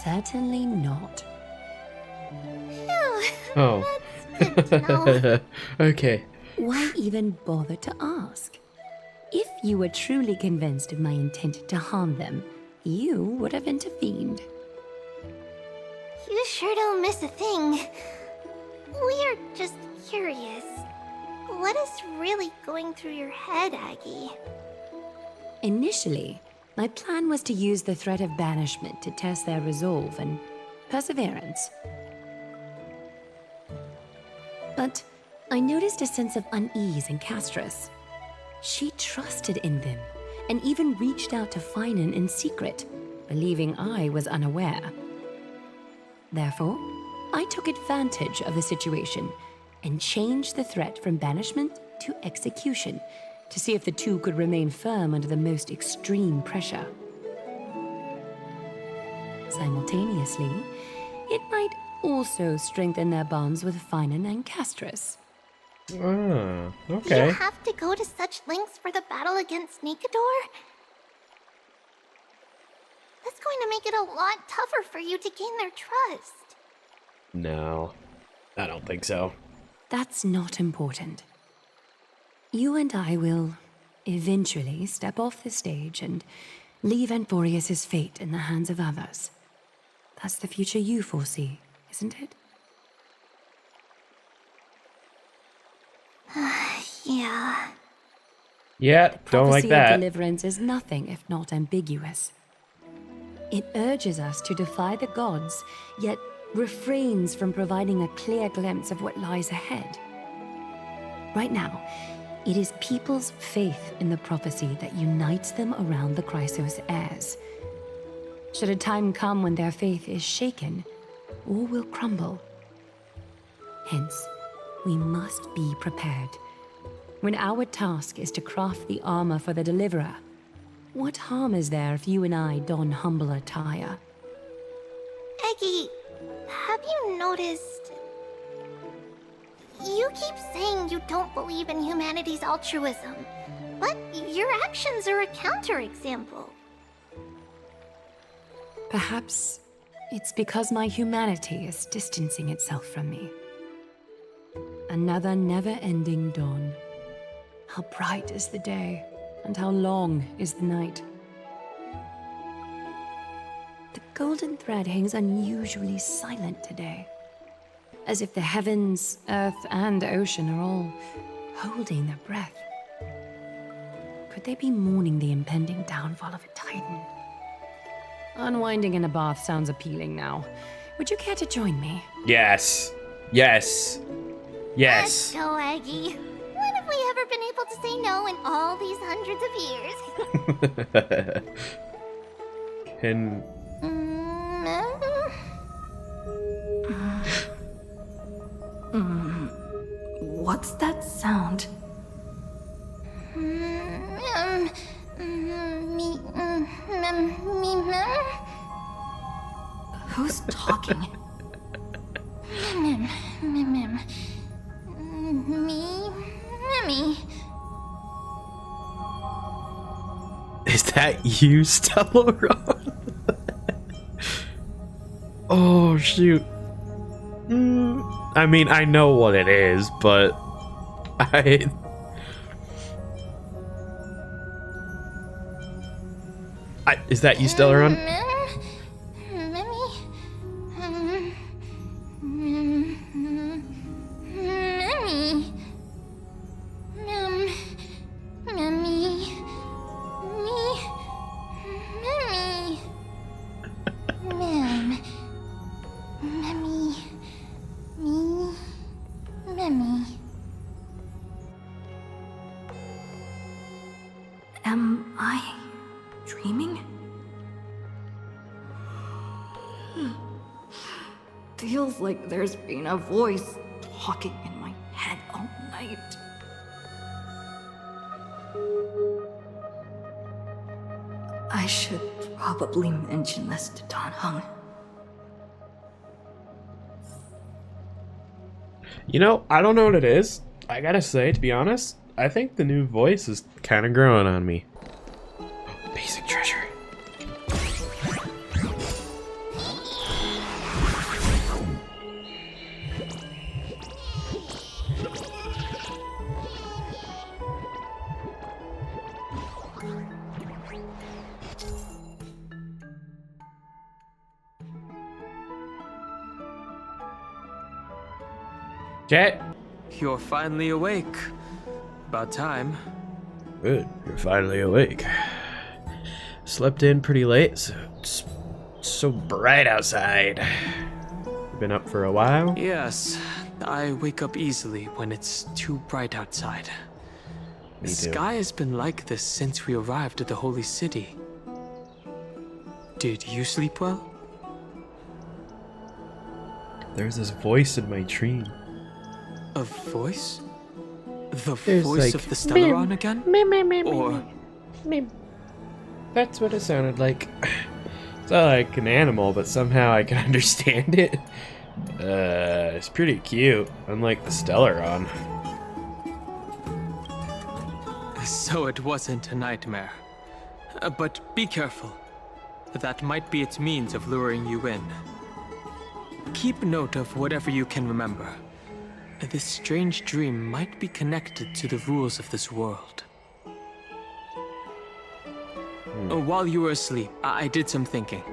Certainly not. Phew, Oh. that's good to know. Okay. Why even bother to ask? If you were truly convinced of my intent to harm them, you would have intervened. You sure don't miss a thing. We're just curious. What is really going through your head, Aggie? Initially, my plan was to use the threat of banishment to test their resolve and perseverance. But I noticed a sense of unease in Castris. She trusted in them and even reached out to Finan in secret, believing I was unaware. Therefore, I took advantage of the situation and changed the threat from banishment to execution to see if the two could remain firm under the most extreme pressure. Simultaneously, it might also strengthen their bonds with Finan and Castris. Okay. You have to go to such lengths for the battle against Nikador? That's going to make it a lot tougher for you to gain their trust. No, I don't think so. That's not important. You and I will eventually step off the stage and leave Amphoreus' fate in the hands of others. That's the future you foresee, isn't it? Yeah. Yeah, don't like Prophecy that. of deliverance is nothing if not ambiguous. It urges us to defy the gods, yet refrains from providing a clear glimpse of what lies ahead. Right now, it is people's faith in the prophecy that unites them around the Chrysos heirs. Should a time come when their faith is shaken, all will crumble. Hence, we must be prepared. When our task is to craft the armor for the deliverer, what harm is there if you and I don humble attire? Aggie, have you noticed... You keep saying you don't believe in humanity's altruism, but your actions are a counterexample. Perhaps it's because my humanity is distancing itself from me. Another never-ending dawn. How bright is the day, and how long is the night. The golden thread hangs unusually silent today, as if the heavens, earth, and ocean are all holding their breath. Could they be mourning the impending downfall of a titan? Unwinding in a bath sounds appealing now. Would you care to join me? Yes. Yes. Yes. Let's go, Aggie. When have we ever been able to say no in all these hundreds of years? Can... What's that sound? Who's talking? Me. Is that you, Stellaron? Oh, shoot. I mean, I know what it is, but... Is that you, Stellaron? Mimi. Am I dreaming? Feels like there's been a voice talking in my head all night. I should probably mention this to Dan Heng. You know, I don't know what it is. I gotta say, to be honest, I think the new voice is kind of growing on me. Basic treasure. Cat? You're finally awake. About time. Good, you're finally awake. Slept in pretty late, so it's so bright outside. You been up for a while? Yes, I wake up easily when it's too bright outside. Me The too. sky has been like this since we arrived at the Holy City. Did you sleep well? There's this voice in my dream. A voice? The There's voice like, of the Stellaron again? Or That's what it sounded like. It's not like an animal, but somehow I can understand it. It's pretty cute, unlike the Stellaron. so it wasn't a nightmare. But be careful. That might be its means of luring you in. Keep note of whatever you can remember. This strange dream might be connected to the rules of this world. While you were asleep, I did some thinking.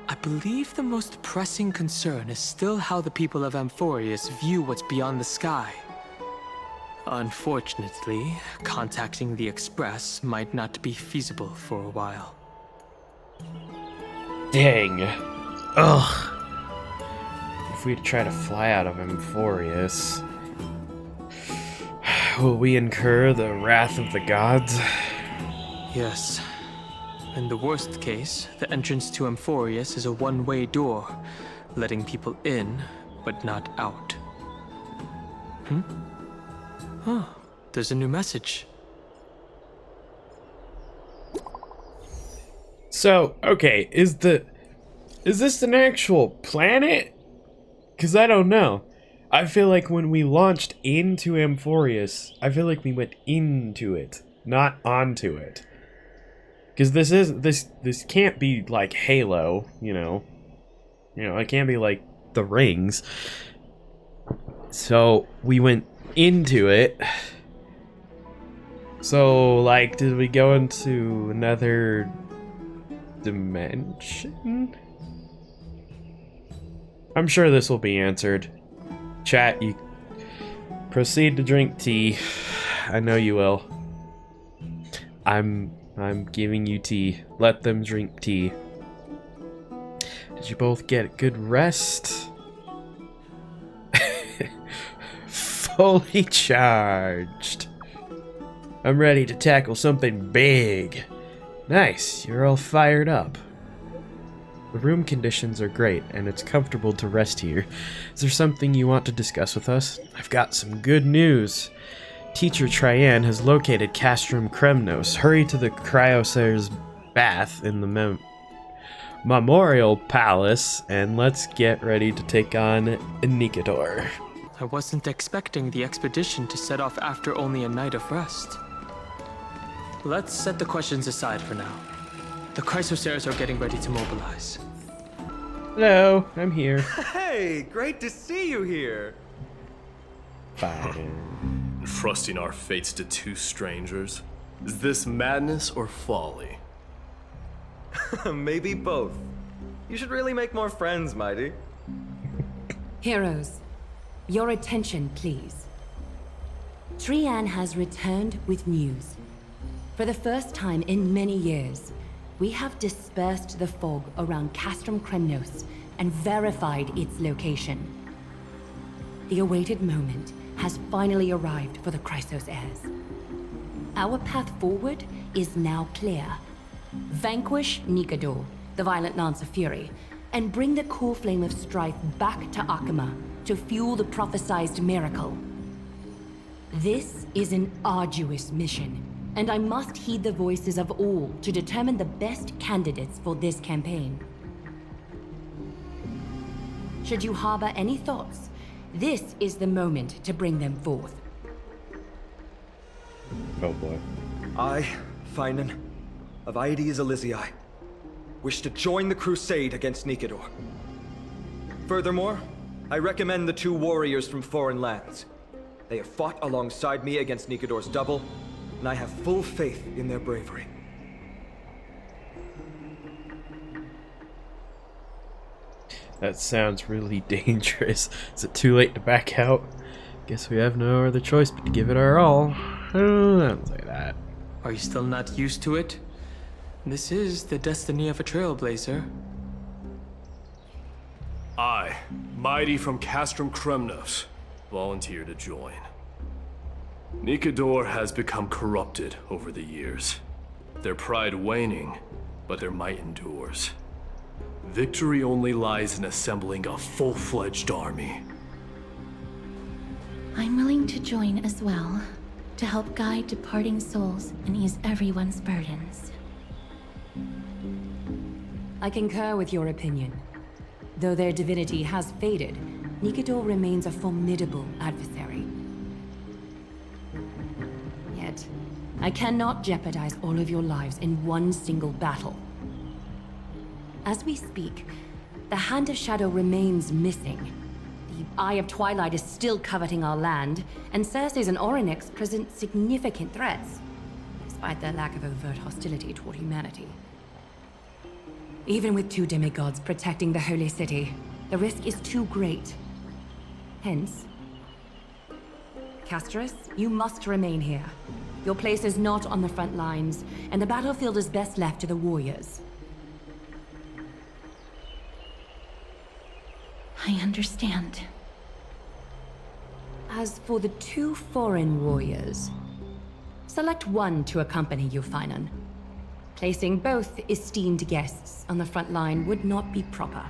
I believe the most pressing concern is still how the people of Amphoreus view what's beyond the sky. Unfortunately, contacting the Express might not be feasible for a while. Dang. Ugh. If we try to fly out of Amphoreus, will we incur the wrath of the gods? Yes. In the worst case, the entrance to Amphoreus is a one-way door, letting people in, but not out. Oh, there's a new message. So, okay, is this an actual planet? Because I don't know. I feel like when we launched into Amphoreus, I feel like we went into it, not onto it. Because this can't be like Halo, you know, it can't be like the rings. So we went into it. So like, did we go into another dimension? I'm sure this will be answered. Chat, you proceed to drink tea. I know you will. I'm giving you tea. Let them drink tea. Did you both get good rest? Fully charged. I'm ready to tackle something big. Nice, you're all fired up. The room conditions are great, and it's comfortable to rest here. Is there something you want to discuss with us? I've got some good news. Teacher Trianne has located Castrum Kremnos. Hurry to the Cryosair's bath in the Memorial Palace, and let's get ready to take on Nicator. I wasn't expecting the expedition to set off after only a night of rest. Let's set the questions aside for now. The Chrysosairs are getting ready to mobilize. Hello, I'm here. Hey, great to see you here. Fine. Entrusting our fates to two strangers? Is this madness or folly? Maybe both. You should really make more friends, Mighty. Heroes, your attention, please. Trianne has returned with news. For the first time in many years, we have dispersed the fog around Castrum Kremnos and verified its location. the awaited moment has finally arrived for the Chrysos heirs. Our path forward is now clear. Vanquish Nikador, the Violent Lance of Fury, and bring the core flame of strife back to Akama to fuel the prophesized miracle. This is an arduous mission, and I must heed the voices of all to determine the best candidates for this campaign. Should you harbor any thoughts, this is the moment to bring them forth. Oh boy. I, Finan, of Aedes Elysiae, wish to join the crusade against Nikador. Furthermore, I recommend the 2 warriors from foreign lands. They have fought alongside me against Nikador's double, and I have full faith in their bravery. That sounds really dangerous. Is it too late to back out? Guess we have no other choice but to give it our all. Don't say that. Are you still not used to it? This is the destiny of a trailblazer. I, Mighty from Castrum Kremnos, volunteer to join. Nikador has become corrupted over the years. Their pride waning, but their might endures. Victory only lies in assembling a full-fledged army. I'm willing to join as well, to help guide departing souls and ease everyone's burdens. I concur with your opinion. Though their divinity has faded, Nikador remains a formidable adversary. Yet, I cannot jeopardize all of your lives in one single battle. As we speak, the Hand of Shadow remains missing. The Eye of Twilight is still coveting our land, and Circes and Orynyx present significant threats, despite their lack of overt hostility toward humanity. Even with 2 demigods protecting the Holy City, the risk is too great. Hence, Castris, you must remain here. Your place is not on the front lines, and the battlefield is best left to the warriors. I understand. As for the 2 foreign warriors, select one to accompany you, Finan. Placing both esteemed guests on the front line would not be proper.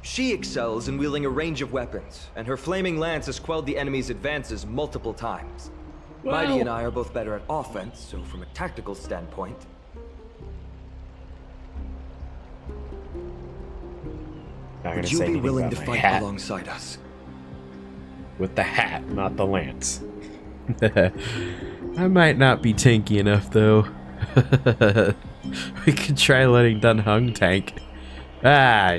She excels in wielding a range of weapons, and her flaming lance has quelled the enemy's advances multiple times. Well, Mighty and I are both better at offense, so from a tactical standpoint... Would you be willing to fight alongside us? With the hat, not the lance. I might not be tanky enough, though. We could try letting Dun Hung tank.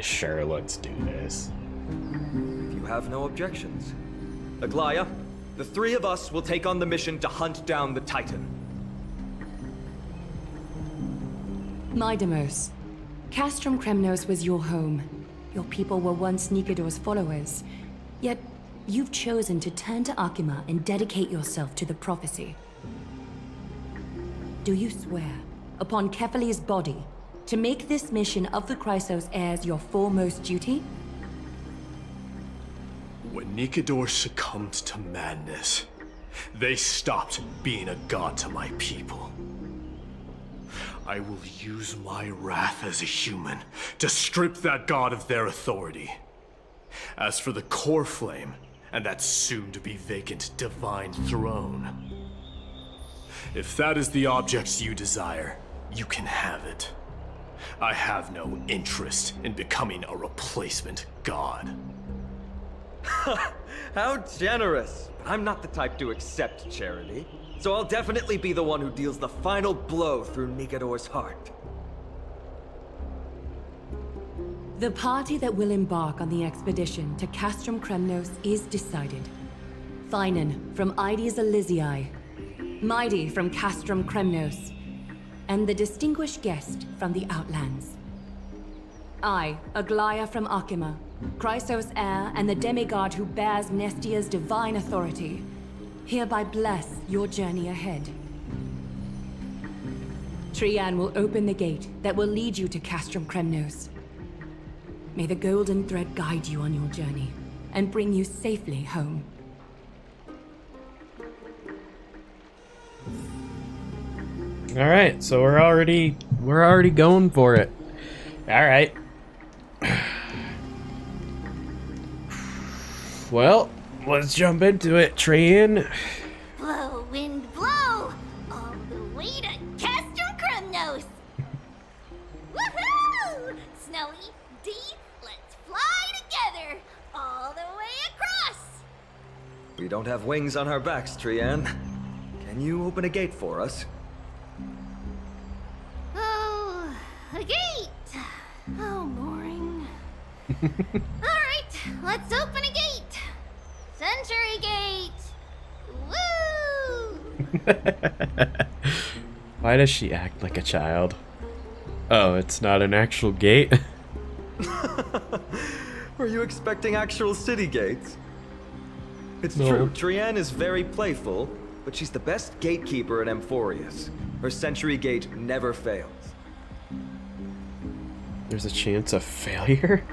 Sure, let's do this. If you have no objections. Aglaya, the 3 of us will take on the mission to hunt down the Titan. Mydemos, Castrum Kremnos was your home. Your people were once Nikador's followers. Yet, you've chosen to turn to Akima and dedicate yourself to the prophecy. Do you swear, upon Kefali's body, to make this mission of the Chrysos heirs your foremost duty? When Nikador succumbed to madness, they stopped being a god to my people. I will use my wrath as a human to strip that god of their authority. As for the core flame, and that soon-to-be vacant divine throne, if that is the object you desire, you can have it. I have no interest in becoming a replacement god. How generous! I'm not the type to accept charity, so I'll definitely be the one who deals the final blow through Nikador's heart. The party that will embark on the expedition to Castrum Kremnos is decided. Finan from Aedes Elysiae, Mighty from Castrum Kremnos, and the distinguished guest from the Outlands. I, Aglaya from Akima, Chrysos heir and the demigod who bears Nestia's divine authority, hereby bless your journey ahead. Trian will open the gate that will lead you to Castrum Kremnos. May the golden thread guide you on your journey. and bring you safely home. All right, so we're already going for it. All right. Well, let's jump into it, Trian. Blow, wind, blow! All the way to Castrum Kremnos! Woohoo! Snowy, D, let's fly together! All the way across! We don't have wings on our backs, Trian. Can you open a gate for us? Oh, a gate! Oh, boring. Alright, let's open a gate! Century Gate! Woo! Why does she act like a child? Oh, it's not an actual gate? Were you expecting actual city gates? It's No. true, Trian is very playful, but she's the best gatekeeper in Amphoreus. Her Century Gate never fails. There's a chance of failure?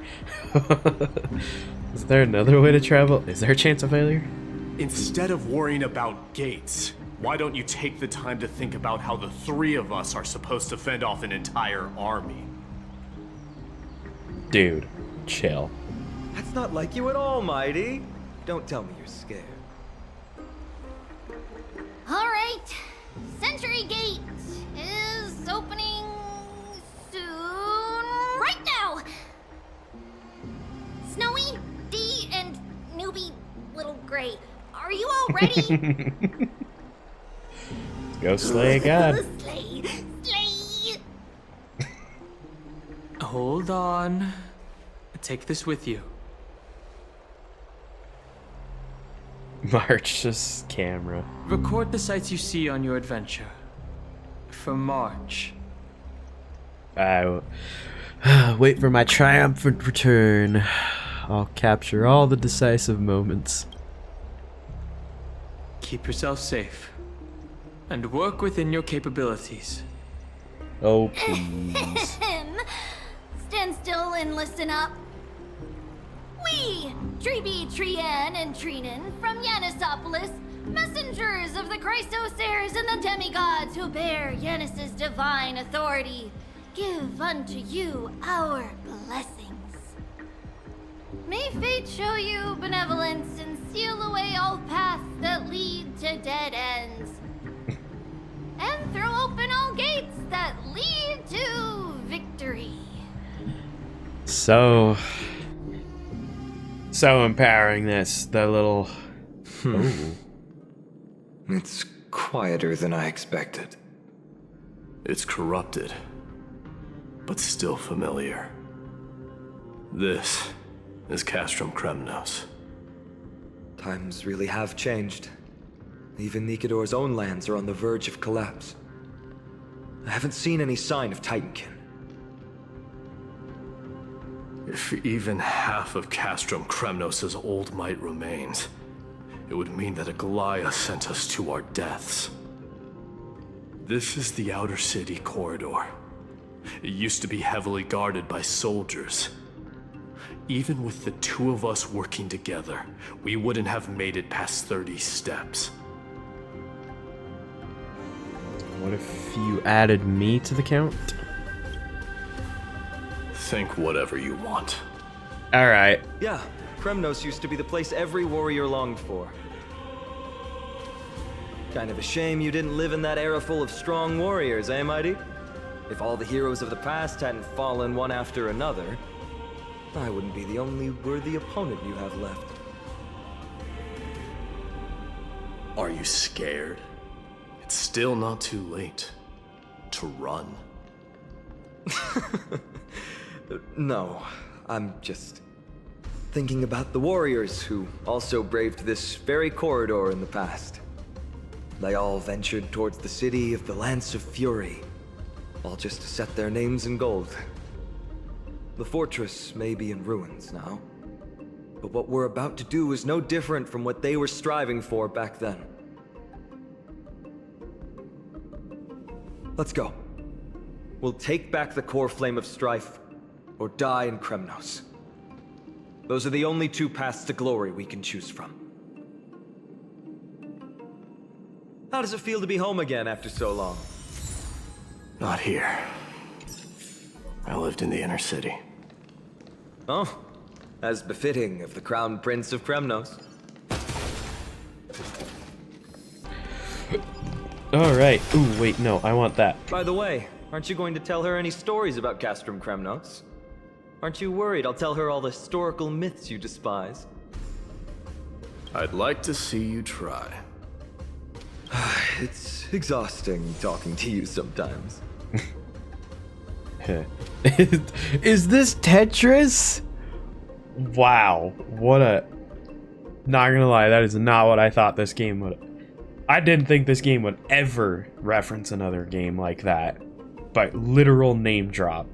Is there another way to travel? Is there a chance of failure? Instead of worrying about gates, why don't you take the time to think about how the three of us are supposed to fend off an entire army? Dude, chill. That's not like you at all, Mighty. Don't tell me you're scared. Alright, Century Gate is opening soon. Right now! Snowy, D, and newbie Little Gray, are you all ready? Go slay a god. Slay! Slay! Hold on. Take this with you. March, just camera. Record the sights you see on your adventure. For March. I wait for my triumphant return. I'll capture all the decisive moments. Keep yourself safe. And work within your capabilities. Oh, please. Stand still and listen up. We, Treeby, Trian, and Trinan from Yanisopolis, messengers of the Chrysos heirs and the demigods who bear Yanis's divine authority, give unto you our blessings. May fate show you benevolence and seal away all paths that lead to dead ends. And throw open all gates that lead to victory. So empowering, this, the little... Ooh. It's quieter than I expected. It's corrupted, but still familiar. This is Castrum Kremnos. Times really have changed. Even Nikador's own lands are on the verge of collapse. I haven't seen any sign of Titankin. If even half of Castrum Kremnos' old might remains, it would mean that Aglaya sent us to our deaths. This is the outer city corridor. It used to be heavily guarded by soldiers. Even with the two of us working together, we wouldn't have made it past 30 steps. What if you added me to the count? Think whatever you want. Alright. Yeah, Kremnos used to be the place every warrior longed for. Kind of a shame you didn't live in that era full of strong warriors, eh, Mighty? If all the heroes of the past hadn't fallen one after another, I wouldn't be the only worthy opponent you have left. Are you scared? It's still not too late to run. No, I'm just thinking about the warriors who also braved this very corridor in the past. They all ventured towards the city of the Lance of Fury, all just to set their names in gold. The fortress may be in ruins now, but what we're about to do is no different from what they were striving for back then. Let's go. We'll take back the core flame of strife, or die in Kremnos. Those are the only two paths to glory we can choose from. How does it feel to be home again after so long? Not here. I lived in the inner city. Oh, as befitting of the Crown Prince of Kremnos. Alright. Ooh, wait, no, I want that. By the way, aren't you going to tell her any stories about Castrum Kremnos? Aren't you worried I'll tell her all the historical myths you despise? I'd like to see you try. It's exhausting talking to you sometimes. Is this Tetris? Wow, what a... Not gonna lie, that is not what I thought this game would... I didn't think this game would ever reference another game like that. But literal name drop.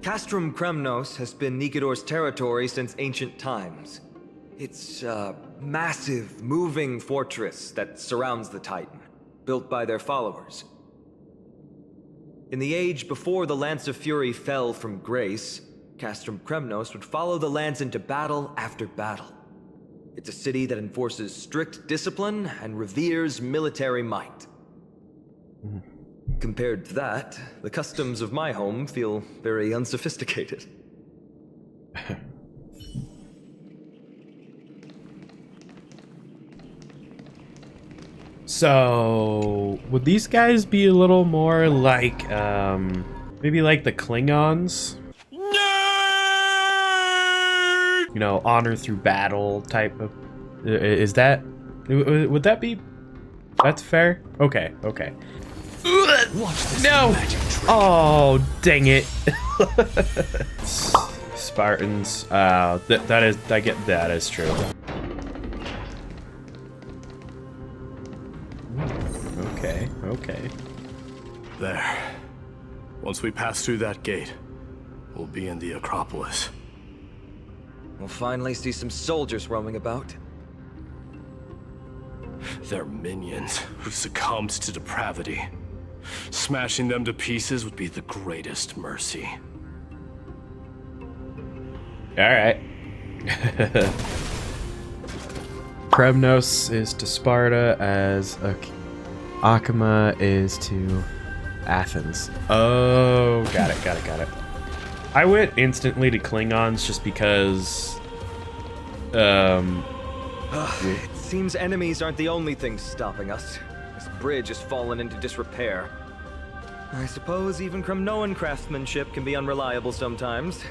Castrum Kremnos has been Nikador's territory since ancient times. It's a massive, moving fortress that surrounds the Titan, built by their followers. In the age before the Lance of Fury fell from grace, Castrum Kremnos would follow the Lance into battle after battle. It's a city that enforces strict discipline and reveres military might. Compared to that, the customs of my home feel very unsophisticated. So, would these guys be a little more like, maybe like the Klingons? You know, honor through battle type of... Is that... Would that be... That's fair? Okay, okay. No! Oh, dang it. Spartans. That is... I get... That is true. Okay, okay. There. Once we pass through that gate, we'll be in the Acropolis. We'll finally see some soldiers roaming about. They're minions who succumbed to depravity. Smashing them to pieces would be the greatest mercy. Alright. Kremnos is to Sparta as Akima is to Athens. Oh, got it, got it, got it. I went instantly to Klingons just because... It seems enemies aren't the only things stopping us. This bridge has fallen into disrepair. I suppose even Kremnoan craftsmanship can be unreliable sometimes.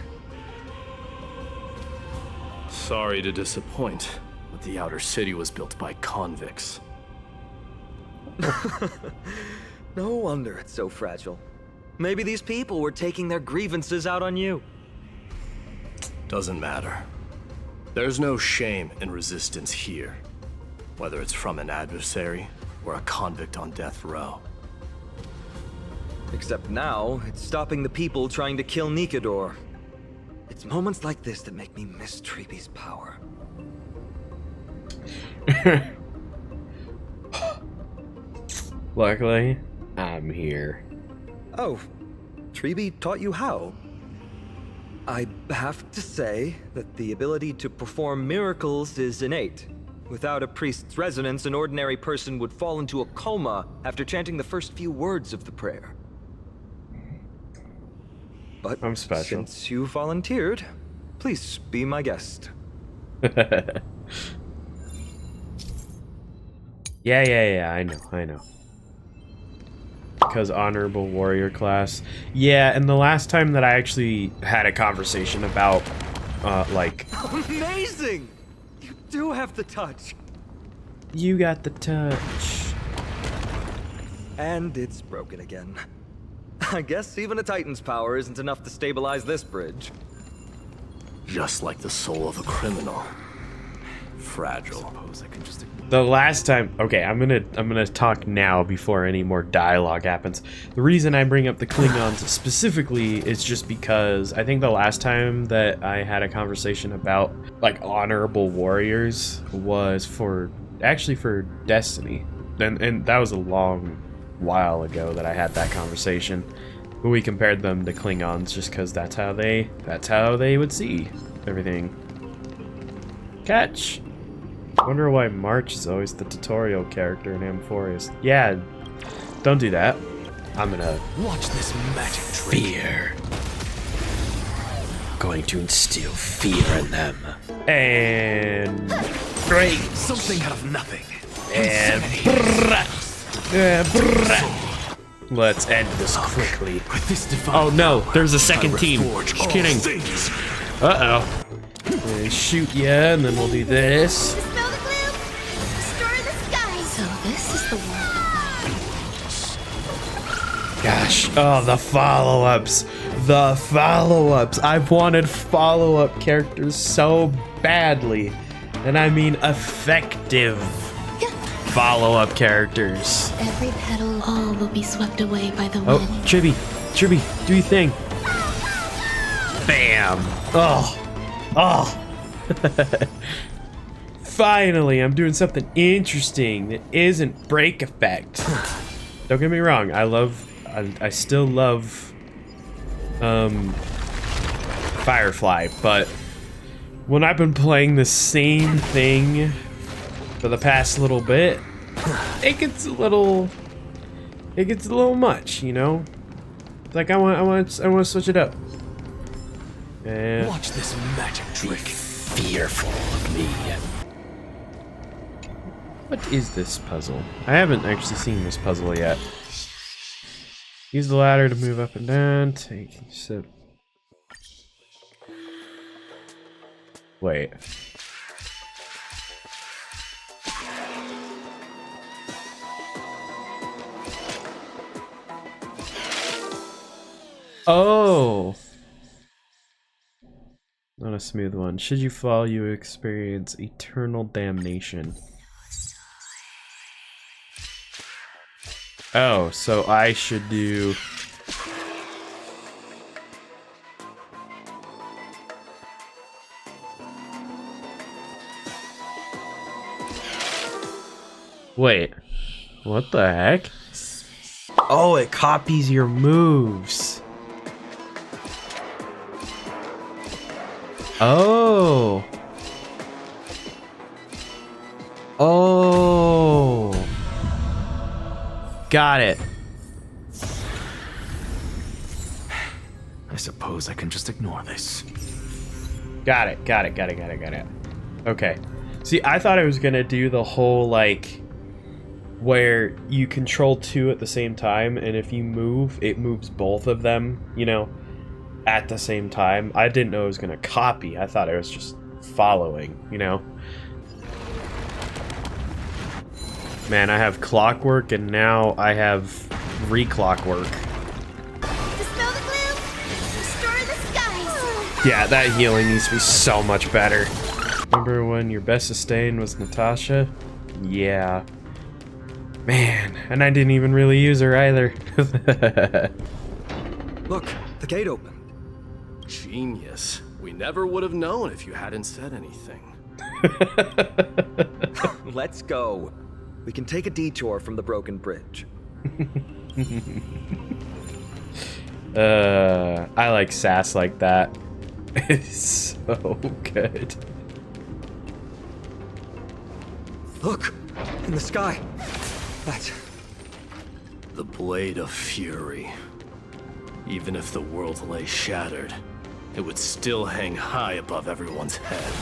Sorry to disappoint, but the outer city was built by convicts. No wonder it's so fragile. Maybe these people were taking their grievances out on you. Doesn't matter. There's no shame in resistance here, whether it's from an adversary or a convict on death row. Except now, it's stopping the people trying to kill Nikador. It's moments like this that make me miss Treeby's power. Luckily, I'm here. Oh, Treeby taught you how? I have to say that the ability to perform miracles is innate. Without a priest's resonance, an ordinary person would fall into a coma after chanting the first few words of the prayer. But I'm special. Since you volunteered, please be my guest. Yeah, I know. Because honorable warrior class. Yeah, and the last time that I actually had a conversation about, like... Amazing! You do have the touch. You got the touch. And it's broken again. I guess even a Titan's power isn't enough to stabilize this bridge. Just like the soul of a criminal. Fragile. The last time, okay, I'm gonna talk now before any more dialogue happens. The reason I bring up the Klingons specifically is just because I think the last time that I had a conversation about like honorable warriors was for Destiny, and that was a long while ago that I had that conversation. We compared them to Klingons just because that's how they would see everything. Catch! Wonder why March is always the tutorial character in Amphoreus. Yeah, don't do that. I'm gonna watch this magic trick. Fear. Going to instill fear in them. And great. Something out of nothing. And let's end this quickly. With this divine Oh no, power, there's a second I team. reforge Just all kidding. things. Uh-oh. And shoot ya, and then we'll do this. Dispel the gloom! Destroy the sky! So this is the one. Gosh, oh, the follow-ups. The follow-ups. I've wanted follow-up characters so badly. And I mean effective follow-up characters. Every petal, all will be swept away by the Oh, wind. Chibi, do your thing. Bam. Oh. Finally, I'm doing something interesting that isn't break effect. Don't get me wrong, I still love Firefly, but when I've been playing the same thing for the past little bit, it gets a little much, you know? It's like I want to switch it up. And Watch this magic trick. fearful of me. What is this puzzle? I haven't actually seen this puzzle yet. Use the ladder to move up and down. Take a sip. Wait. Oh! Not a smooth one. Should you fall, you experience eternal damnation. Oh, so I should do... Wait. What the heck? Oh, it copies your moves. Oh. Oh. Got it. I suppose I can just ignore this. Got it. Okay. See, I thought I was gonna do the whole, like, where you control two at the same time, and if you move, it moves both of them, you know, at the same time. I didn't know it was gonna copy. I thought it was just following, you know? Man, I have clockwork, and now I have re-clockwork. Dispel the gloom! Destroy the skies! Yeah, that healing needs to be so much better. Remember when your best sustain was Natasha? Yeah. Man, and I didn't even really use her either. Look, the gate opened. Genius. We never would have known if you hadn't said anything. Let's go. We can take a detour from the broken bridge. I like sass like that. It's so good. Look, in the sky. That's... The Blade of Fury. Even if the world lay shattered, it would still hang high above everyone's head.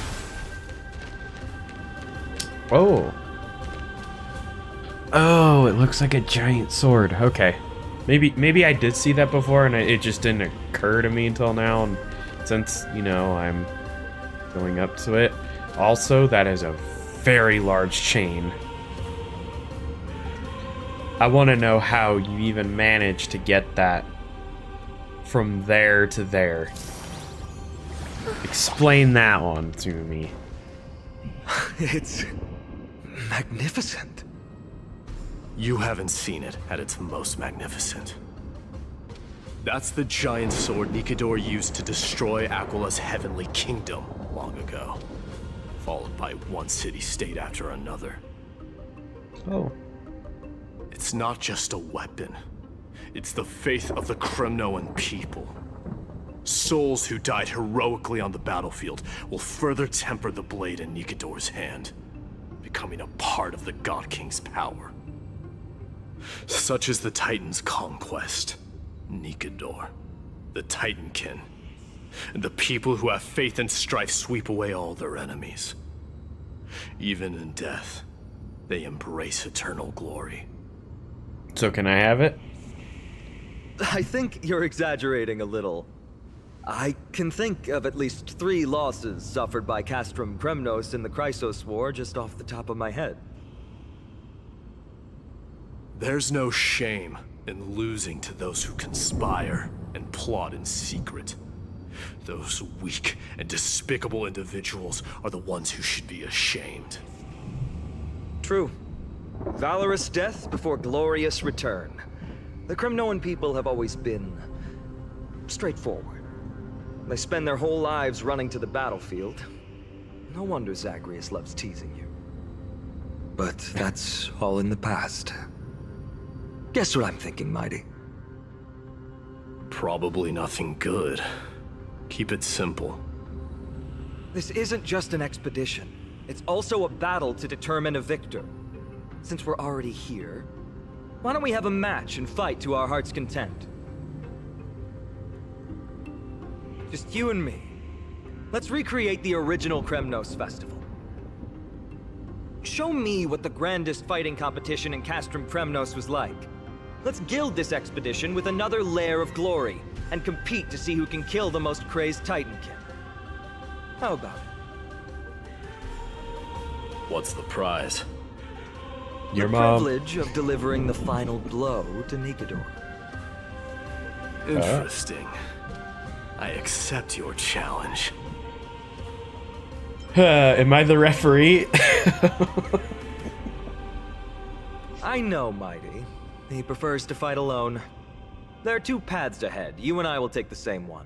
Oh. Oh, it looks like a giant sword. Okay. Maybe I did see that before and it just didn't occur to me until now. And since, you know, I'm going up to it. Also, that is a very large chain. I want to know how you even managed to get that from there to there. Explain that one to me. It's magnificent. You haven't seen it at its most magnificent. That's the giant sword Nikador used to destroy Aquala's heavenly kingdom long ago, followed by one city-state after another. Oh. It's not just a weapon. It's the faith of the Kremnoan people. Souls who died heroically on the battlefield will further temper the blade in Nikador's hand, becoming a part of the God King's power. Such is the Titan's conquest. Nikador, the Titankin, and the people who have faith in strife sweep away all their enemies. Even in death, they embrace eternal glory. So can I have it? I think you're exaggerating a little. I can think of at least 3 losses suffered by Castrum Kremnos in the Chrysos War just off the top of my head. There's no shame in losing to those who conspire and plot in secret. Those weak and despicable individuals are the ones who should be ashamed. True. Valorous death before glorious return. The Kremnoan people have always been straightforward. They spend their whole lives running to the battlefield. No wonder Zagreus loves teasing you. But that's all in the past. Guess what I'm thinking, Mighty? Probably nothing good. Keep it simple. This isn't just an expedition. It's also a battle to determine a victor. Since we're already here, why don't we have a match and fight to our heart's content? Just you and me. Let's recreate the original Kremnos festival. Show me what the grandest fighting competition in Castrum Kremnos was like. Let's gild this expedition with another layer of glory, and compete to see who can kill the most crazed Titankin. How about it? What's the prize? Your the mom. privilege of delivering the final blow to Nikador. Interesting. I accept your challenge. Am I the referee? I know, Mighty. He prefers to fight alone. There are 2 paths ahead. You and I will take the same one.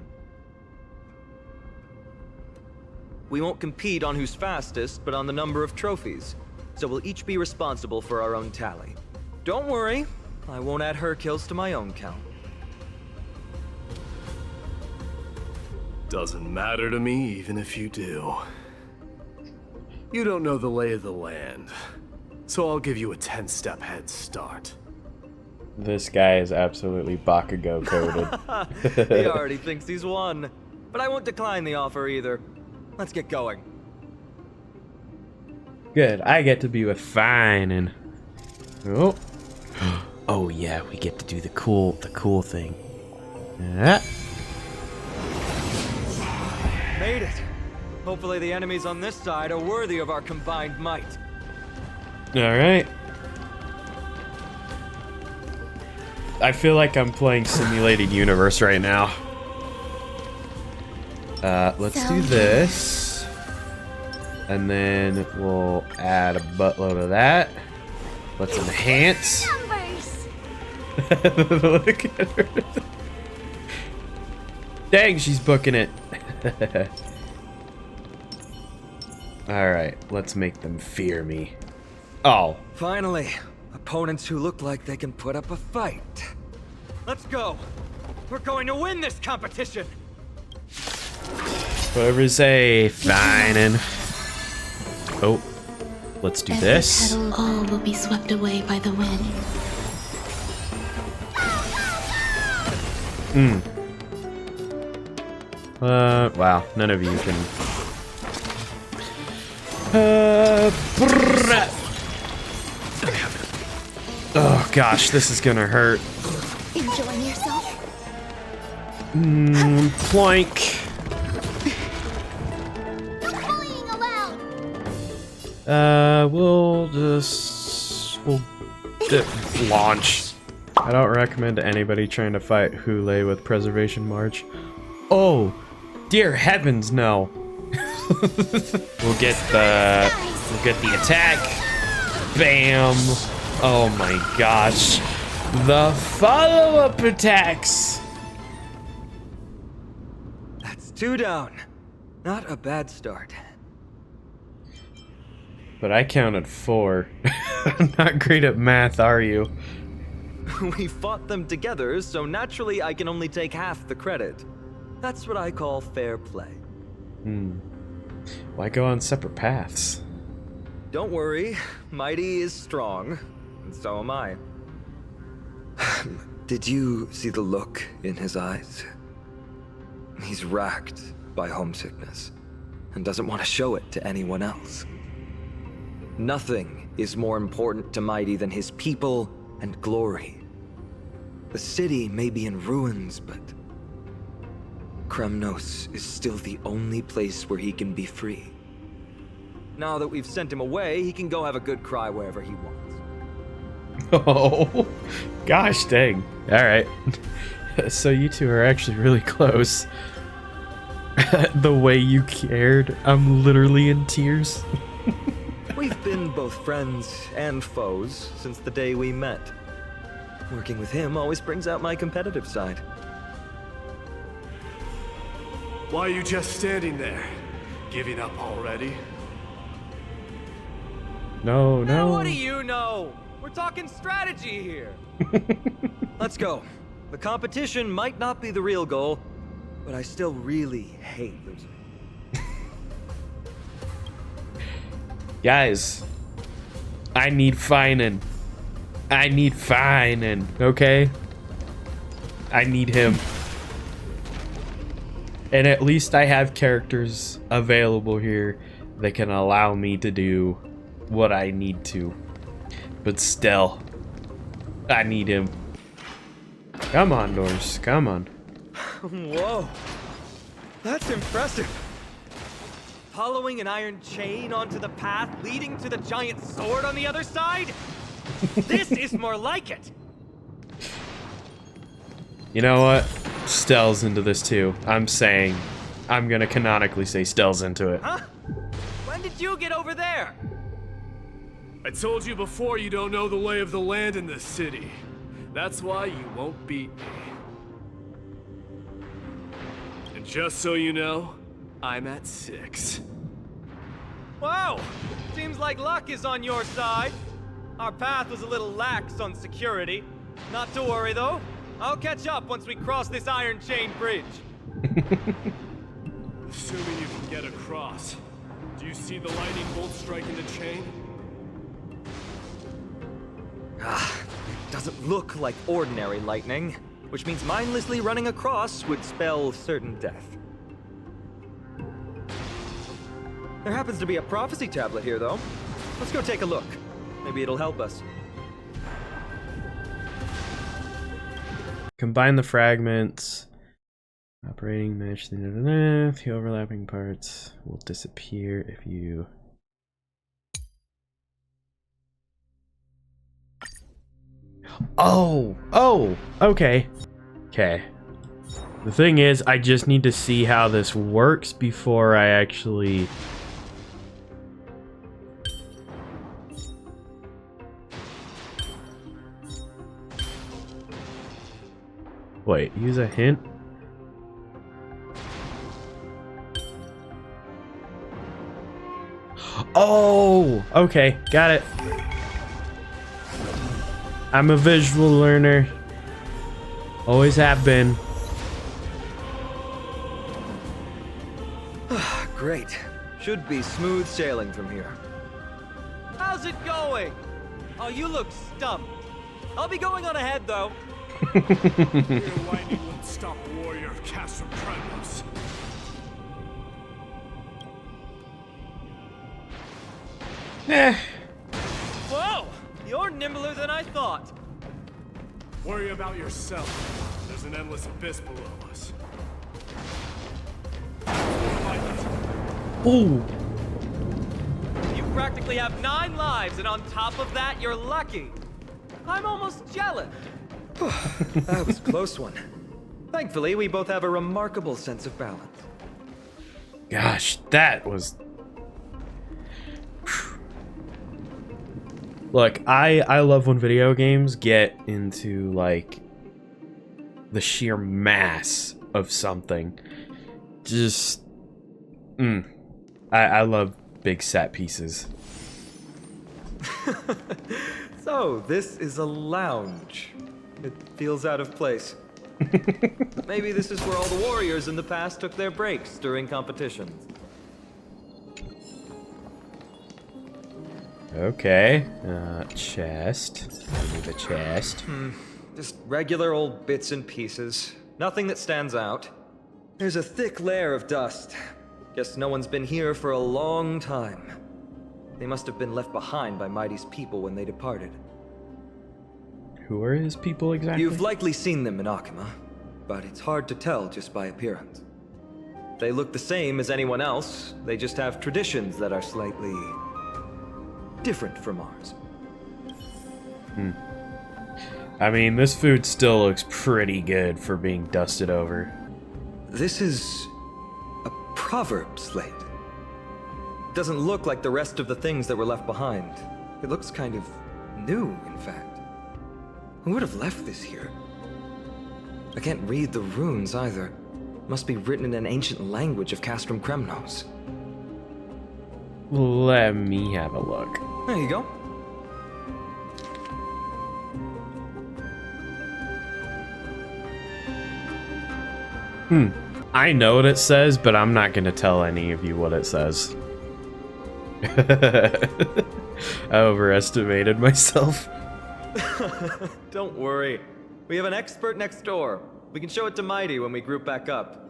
We won't compete on who's fastest, but on the number of trophies. So we'll each be responsible for our own tally. Don't worry, I won't add her kills to my own count. Doesn't matter to me, even if you do. You don't know the lay of the land, so I'll give you a 10-step head start. This guy is absolutely Bakugo coded. He already thinks he's won. But I won't decline the offer either. Let's get going. Good, I get to be with Fine and... Oh. Oh yeah, we get to do the cool thing. Yeah. Made it. Hopefully the enemies on this side are worthy of our combined might. Alright. I feel like I'm playing Simulated Universe right now. Let's do this. And then we'll add a buttload of that. Let's enhance. Numbers. Look at her. Dang, she's booking it. Alright, let's make them fear me. Oh. Finally, opponents who look like they can put up a fight. Let's go. We're going to win this competition. Whatever you say, fine and... Oh, let's do this. All will be swept away by the wind. Wow, none of you can... Oh gosh, this is gonna hurt. Enjoying yourself? Plank. No bullying allowed. We'll launch. I don't recommend anybody trying to fight Hule with Preservation March. Oh, dear heavens, no. We'll get the attack. Bam. Oh my gosh. The follow-up attacks. That's 2 down. Not a bad start. But I counted 4. I'm not great at math, are you? We fought them together, so naturally I can only take half the credit. That's what I call fair play. Why go on separate paths? Don't worry, Mighty is strong, and so am I. Did you see the look in his eyes? He's racked by homesickness, and doesn't want to show it to anyone else. Nothing is more important to Mighty than his people and glory. The city may be in ruins, but Kremnos is still the only place where he can be free. Now that we've sent him away, he can go have a good cry wherever he wants. Oh, gosh dang. Alright. So you two are actually really close. The way you cared, I'm literally in tears. We've been both friends and foes since the day we met. Working with him always brings out my competitive side. Why are you just standing there? Giving up already? No. What do you know? We're talking strategy here. Let's go. The competition might not be the real goal, but I still really hate losing. Guys, I need Finan, okay? I need him. And at least I have characters available here that can allow me to do what I need to. But still, I need him. Come on, Norse, come on. Whoa, that's impressive. Following an iron chain onto the path leading to the giant sword on the other side? This is more like it. You know what? Stell's into this too. I'm gonna canonically say Stell's into it. Huh? When did you get over there? I told you before, you don't know the lay of the land in this city. That's why you won't beat me. And just so you know, I'm at 6. Wow! Seems like luck is on your side. Our path was a little lax on security. Not to worry, though. I'll catch up once we cross this iron chain bridge. Assuming you can get across. Do you see the lightning bolt striking the chain? It doesn't look like ordinary lightning, which means mindlessly running across would spell certain death. There happens to be a prophecy tablet here, though. Let's go take a look. Maybe it'll help us. Combine the fragments. Operating match the overlapping parts will disappear if you... Oh, okay. Okay. The thing is, I just need to see how this works before I actually... Wait, use a hint? Oh, okay, got it. I'm a visual learner. Always have been. Great. Should be smooth sailing from here. How's it going? Oh, you look stumped. I'll be going on ahead, though. Your lightning wouldn't stop a warrior of Castle Kremnos. Whoa! You're nimbler than I thought. Worry about yourself. There's an endless abyss below us. Ooh. You practically have 9 lives, and on top of that, you're lucky. I'm almost jealous. That was a close one. Thankfully, we both have a remarkable sense of balance. Gosh, that was... Look, I love when video games get into, like, the sheer mass of something. Just... I love big set pieces. So, this is a lounge. It feels out of place. Maybe this is where all the warriors in the past took their breaks during competitions. Okay. Chest. I need a chest. Just regular old bits and pieces. Nothing that stands out. There's a thick layer of dust. Guess no one's been here for a long time. They must have been left behind by Mighty's people when they departed. Who are his people exactly? You've likely seen them in Akima, but it's hard to tell just by appearance. They look the same as anyone else, they just have traditions that are slightly different from ours. I mean, this food still looks pretty good for being dusted over. This is a proverb slate. It doesn't look like the rest of the things that were left behind. It looks kind of new, in fact. Who would have left this here? I can't read the runes either. Must be written in an ancient language of Castrum Kremnos. Let me have a look. There you go. I know what it says, but I'm not gonna tell any of you what it says. I overestimated myself. Don't worry. We have an expert next door. We can show it to Mighty when we group back up.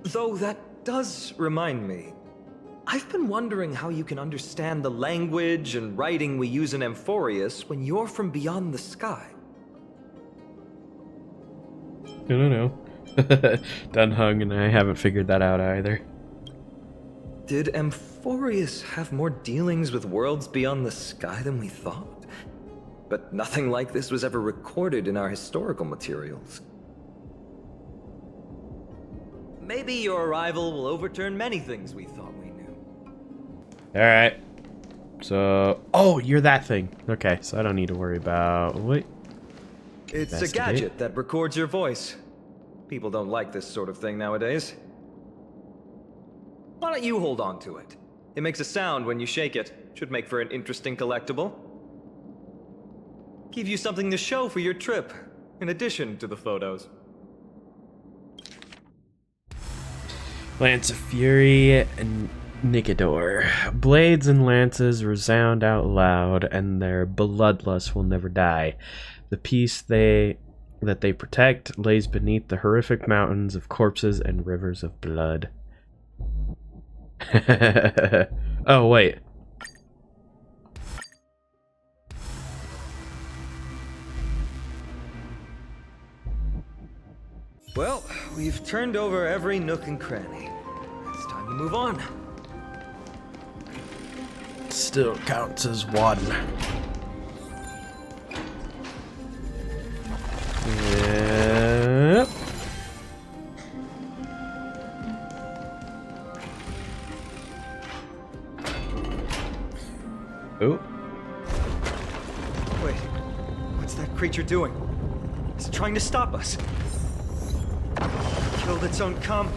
Though that does remind me. I've been wondering how you can understand the language and writing we use in Amphoreus when you're from beyond the sky. I don't know. Dunhung and I haven't figured that out either. Did Amphoreus have more dealings with worlds beyond the sky than we thought? But nothing like this was ever recorded in our historical materials. Maybe your arrival will overturn many things we thought we knew. Alright. So... Oh, you're that thing. Okay, so I don't need to worry about... Wait. It's a Investigate. gadget that records your voice. People don't like this sort of thing nowadays. Why don't you hold on to it? It makes a sound when you shake it. Should make for an interesting collectible. Give you something to show for your trip, in addition to the photos. Lance of Fury and Nicador. Blades and lances resound out loud, and their bloodlust will never die. The peace that they protect lays beneath the horrific mountains of corpses and rivers of blood. Oh, wait. Well, we've turned over every nook and cranny. It's time to move on. Still counts as one. Yep. Oh. Wait, what's that creature doing? It's trying to stop us. It killed its own comrade.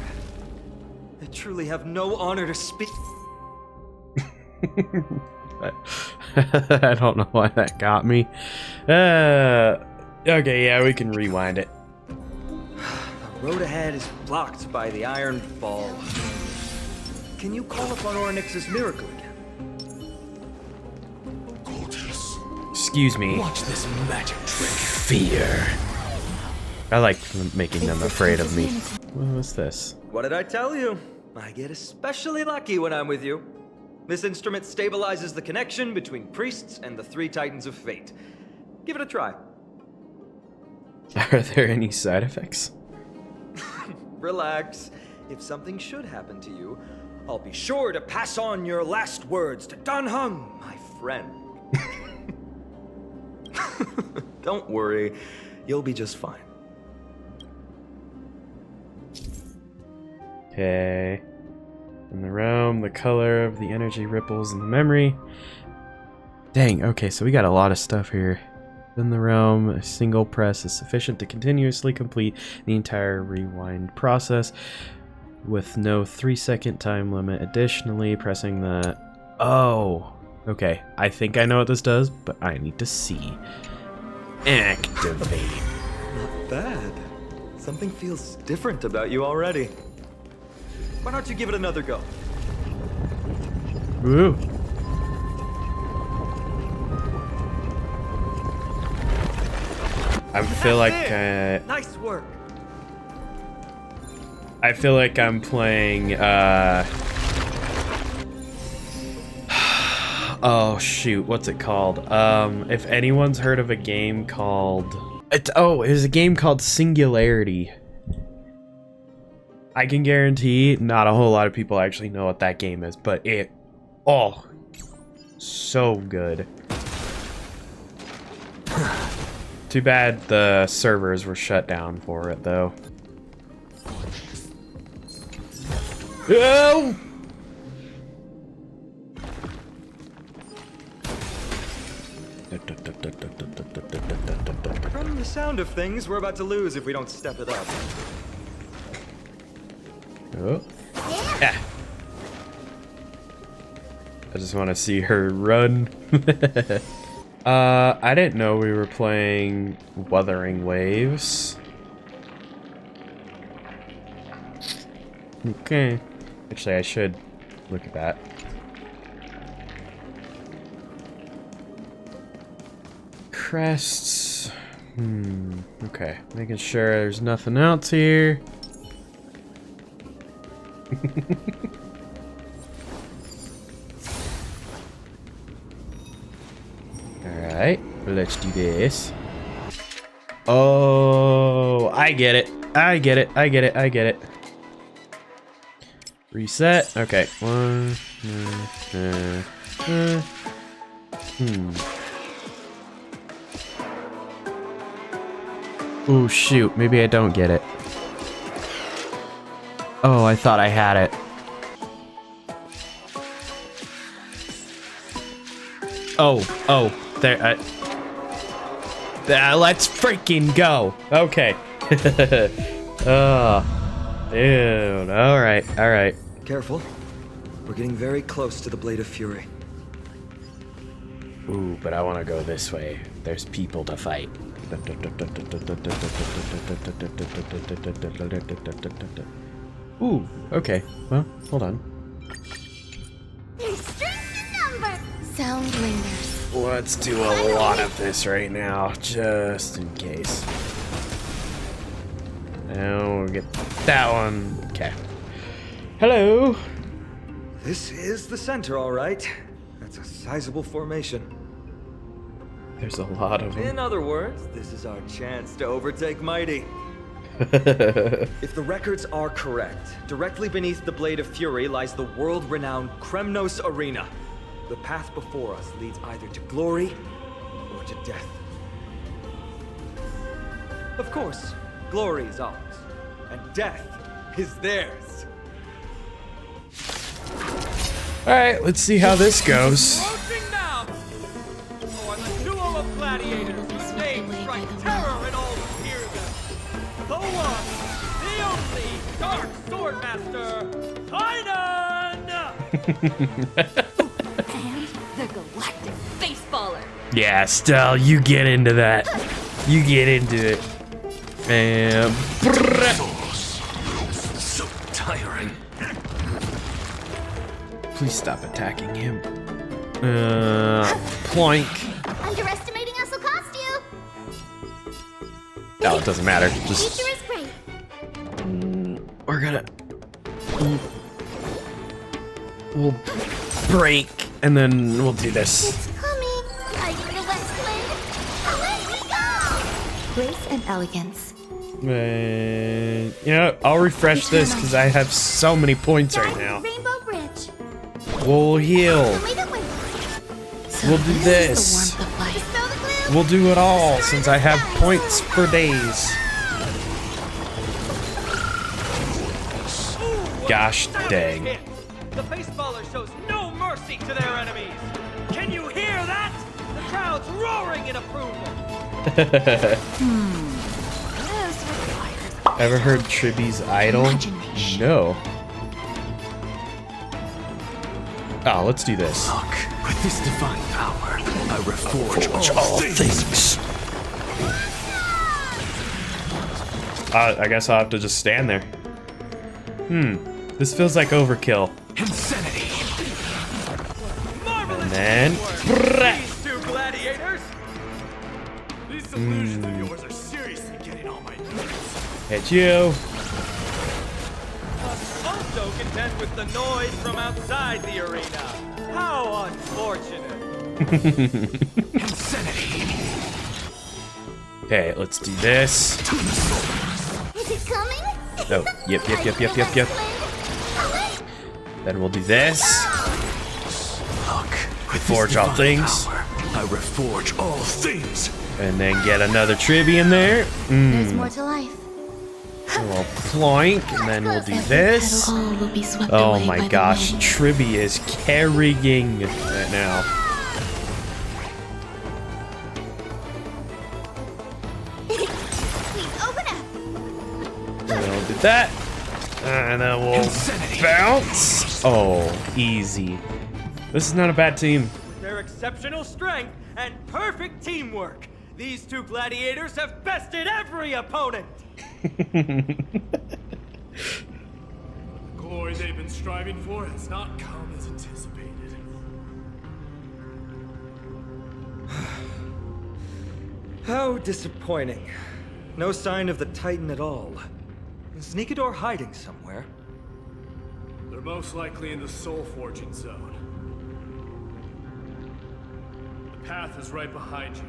They truly have no honor to speak. I don't know why that got me. Okay, yeah, we can rewind it. The road ahead is blocked by the iron ball. Can you call upon Ornyx's miracle again? Excuse me. Watch this magic trick. Fear. I like making them afraid of me. What's this? What did I tell you? I get especially lucky when I'm with you. This instrument stabilizes the connection between priests and the three titans of fate. Give it a try. Are there any side effects? Relax. If something should happen to you, I'll be sure to pass on your last words to Dunhung, my friend. Don't worry, you'll be just fine. Okay. In the realm, the color of the energy ripples in the memory. Dang, okay, so we got a lot of stuff here. In the realm, a single press is sufficient to continuously complete the entire rewind process with no 3-second time limit. Additionally, pressing the... Oh, okay. I think I know what this does, but I need to see. Activate. Not bad. Something feels different about you already. Why don't you give it another go? Woo. I feel like nice work. I feel like I'm playing oh shoot, what's it called? If anyone's heard of a game called it was a game called Singularity. I can guarantee not a whole lot of people actually know what that game is, but so good. Too bad the servers were shut down for it though. Oh! From the sound of things, we're about to lose if we don't step it up. Oh. Yeah. I just want to see her run. I didn't know we were playing Wuthering Waves. Okay. Actually, I should look at that. Crests. Okay. Making sure there's nothing else here. Alright, let's do this. Oh, I get it. I get it. Reset. Okay. Oh, shoot. Maybe I don't get it. Oh, I thought I had it. Oh, there. Let's freaking go. Okay. Oh, dude. All right. Careful. We're getting very close to the Blade of Fury. Ooh, but I want to go this way. There's people to fight. Ooh, okay. Well, hold on. There's strength in numbers. Sound lingers. Let's do a lot of this right now, just in case. Now we'll get that one. Okay. Hello. This is the center, all right. That's a sizable formation. There's a lot of them. In other words, this is our chance to overtake Mighty. If the records are correct, directly beneath the Blade of Fury lies the world-renowned Kremnos Arena. The path before us leads either to glory or to death. Of course, glory is ours, and death is theirs. Alright, let's see how this goes. Approaching now for the duo of gladiators whose names strike terror in all who hear them. The one, the only Dark Swordmaster, Tynan! And the galactic baseballer. Yeah, Stell, you get into that. You get into it. And So tiring. please stop attacking him. Ploink. Underestimating us will cost you. No, it doesn't matter. Just Nature is great. we're gonna we'll break and then we'll do this. It's coming. Riding the west wind. Away we go. Grace and elegance. You know, I'll refresh this because I have so many points right now. Rainbow Bridge. We'll heal. Wait a minute. We'll do this. The warmth of life. Dispel the glue. We'll do it all since I have points for days. Gosh dang. The baseballer shows no mercy to their enemies. Can you hear that? The crowd's roaring in approval. Ever heard Tribby's Idol? No. Oh, let's do this. Look, with this divine power, I reforge all things. I guess I'll have to just stand there. This feels like overkill. Insanity. And then... These two gladiators. These illusions of yours are seriously getting on my nerves. Hit you. Must also contend with the noise from outside the arena. How unfortunate. Insanity. Okay, let's do this. Is it coming? Oh, yep. Then we'll do this. Look, Reforge all things. I reforge all things. And then get another Tribby in there. There's more to life. A little plank, and then we'll do this. All will be swept Oh away my by the gosh, wind. Tribby is carrying right now. Open up. And then we'll do that. And then we'll bounce. Oh, easy. This is not a bad team. With their exceptional strength and perfect teamwork, these two gladiators have bested every opponent. The glory they've been striving for has not come as anticipated. How disappointing. No sign of the Titan at all. Is Nikador hiding somewhere? They're most likely in the soul forging zone. The path is right behind you.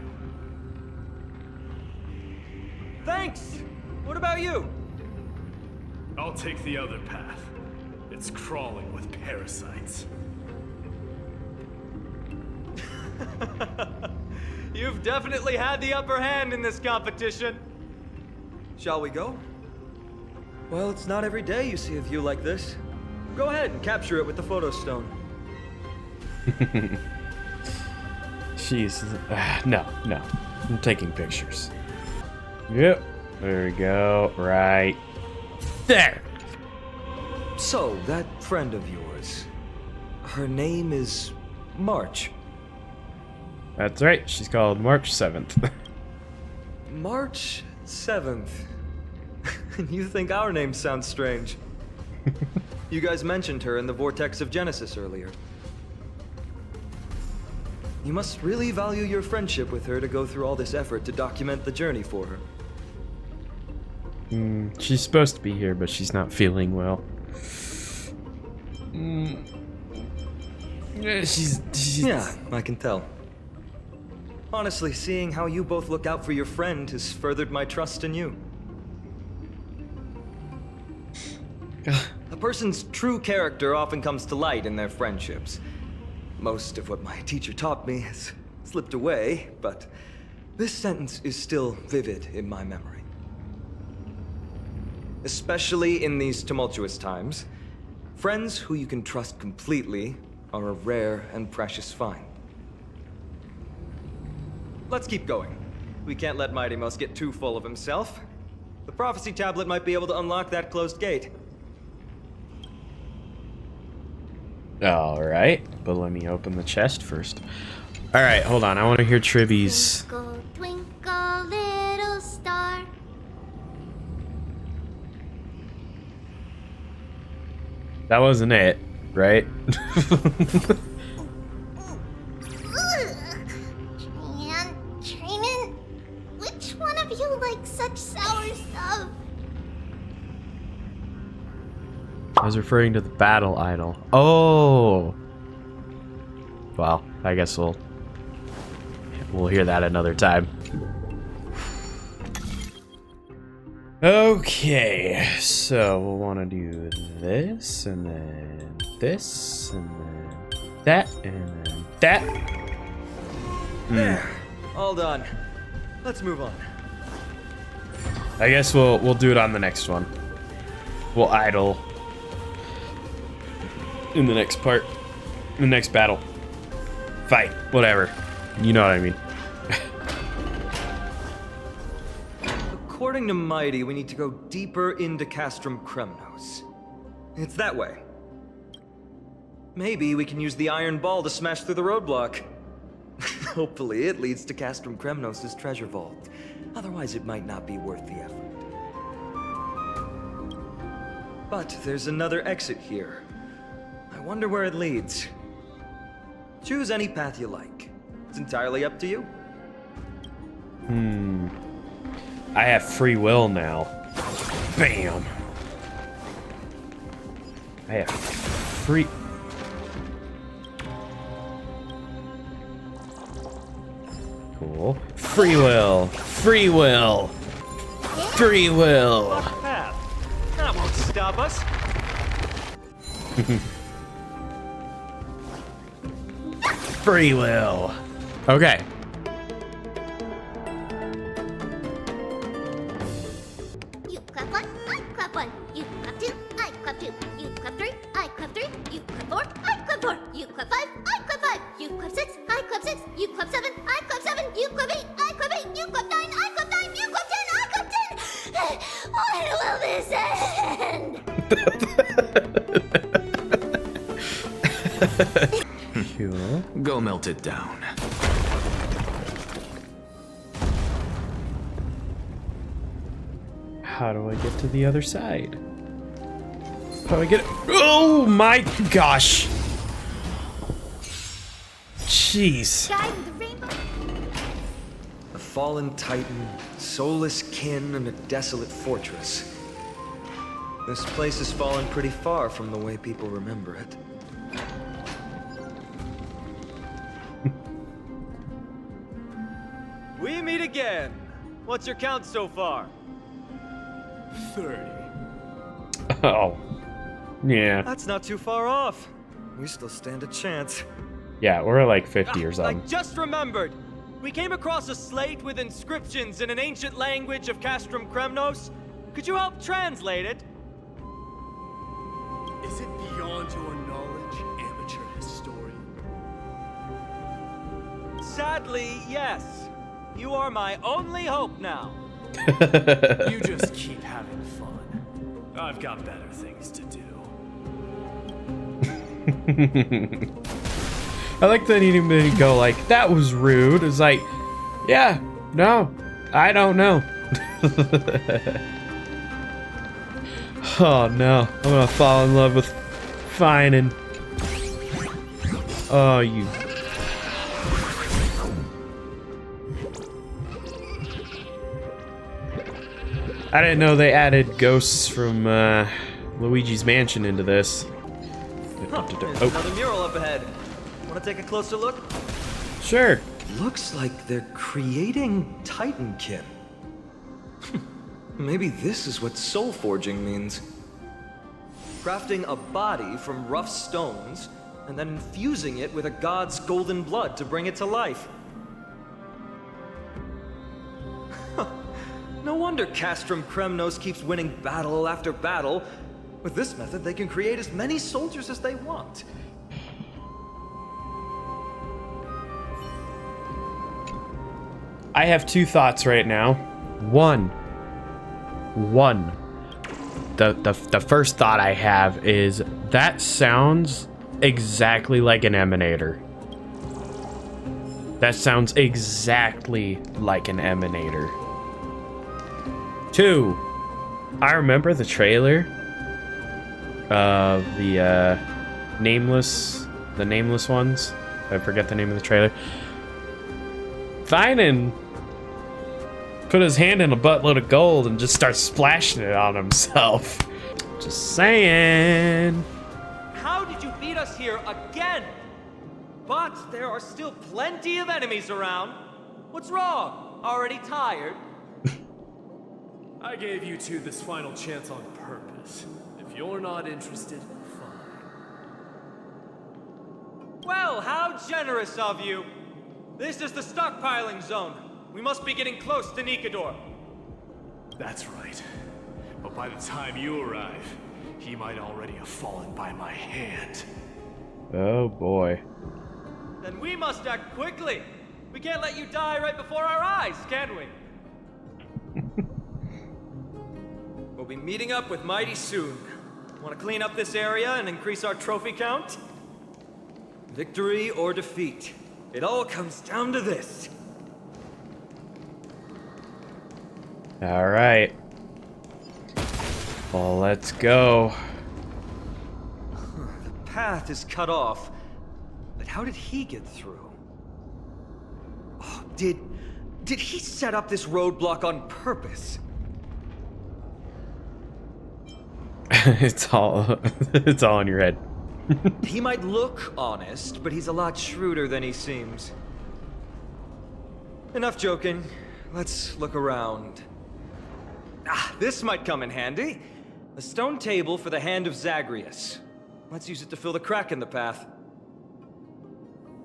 Thanks! What about you? I'll take the other path. It's crawling with parasites. You've definitely had the upper hand in this competition. Shall we go? Well, it's not every day you see a view like this. Go ahead and capture it with the photo stone. Jeez. No. I'm taking pictures. Yep. There we go. Right there. So, that friend of yours, her name is March. That's right. She's called March 7th. March 7th. You think our names sound strange? You guys mentioned her in the Vortex of Genesis earlier. You must really value your friendship with her to go through all this effort to document the journey for her. She's supposed to be here, but she's not feeling well. Yeah, she's... Yeah, I can tell. Honestly, seeing how you both look out for your friend has furthered my trust in you. A person's true character often comes to light in their friendships. Most of what my teacher taught me has slipped away, but this sentence is still vivid in my memory. Especially in these tumultuous times, friends who you can trust completely are a rare and precious find. Let's keep going. We can't let Mighty Mouse get too full of himself. The prophecy tablet might be able to unlock that closed gate. Alright, but let me open the chest first. Alright, hold on. I want to hear Tribby's... Twinkle, twinkle, little star. That wasn't it, right? Training? Which one of you likes such sour stuff? I was referring to the battle idol. Oh! Well, I guess we'll hear that another time. Okay, so we'll want to do this, and then this, and then that, and then that. There, all done. Let's move on. I guess we'll do it on the next one. We'll idle in the next part, in the next battle, fight, whatever. You know what I mean. According to Mighty, we need to go deeper into Castrum Kremnos. It's that way. Maybe we can use the iron ball to smash through the roadblock. Hopefully it leads to Castrum Kremnos' treasure vault. Otherwise it might not be worth the effort. But there's another exit here. I wonder where it leads. Choose any path you like. It's entirely up to you. I have free will now. Bam. I have free... Cool. Free will. Free will. Free will. Path. That won't stop us. Free will. Okay. You clap one, I clap one. You clap two, I clap two. You clap three, I clap three. You clap four, I clap four. You clap five, I clap five. You clap six, I clap six. You clap seven, I clap seven. You clap eight, I clap eight. You clap nine, I clap nine. You clap 10, I clap 10. When will this end? Cool. Go melt it down. How do I get to the other side? How do I get it? Oh my gosh! Jeez. Guy with the rainbow. A fallen titan, soulless kin, and a desolate fortress. This place has fallen pretty far from the way people remember it. We meet again. What's your count so far? 30. Oh. Yeah. That's not too far off. We still stand a chance. Yeah, we're like 50 or I something. just remembered. We came across a slate with inscriptions in an ancient language of Castrum Kremnos. Could you help translate it? Is it beyond your knowledge, amateur historian? Sadly, yes. You are my only hope now. You just keep having fun. I've got better things to do. I like that he didn't even go like, that was rude. It's like, yeah, no, I don't know. Oh no, I'm gonna fall in love with Finan. Oh, you. I didn't know they added ghosts from Luigi's Mansion into this. There's Oh, another mural up ahead. Want to take a closer look? sure. Looks like they're creating Titankin. Maybe this is what soul forging means. Crafting a body from rough stones, and then infusing it with a god's golden blood to bring it to life. No wonder Castrum Kremnos keeps winning battle after battle. With this method, they can create as many soldiers as they want. I have two thoughts right now. One. The first thought I have is that sounds exactly like an emanator. That sounds exactly like an emanator. Two, I remember the trailer of the nameless ones. I forget the name of the trailer. Finan put his hand in a buttload of gold and just starts splashing it on himself. Just saying. How did you beat us here again? But there are still plenty of enemies around. What's wrong? Already tired? I gave you two this final chance on purpose. If you're not interested, fine. Well, how generous of you. This is the stockpiling zone. We must be getting close to Nikador. That's right. But by the time you arrive, he might already have fallen by my hand. Oh boy. Then we must act quickly. We can't let you die right before our eyes, can we? We'll be meeting up with Mighty soon. Want to clean up this area and increase our trophy count? Victory or defeat. It all comes down to this. All right. Well, let's go. The path is cut off, but how did he get through? Oh, did he set up this roadblock on purpose? It's all in your head. He might look honest, but he's a lot shrewder than he seems. Enough joking. Let's look around. Ah, this might come in handy. A stone table for the Hand of Zagreus. Let's use it to fill the crack in the path.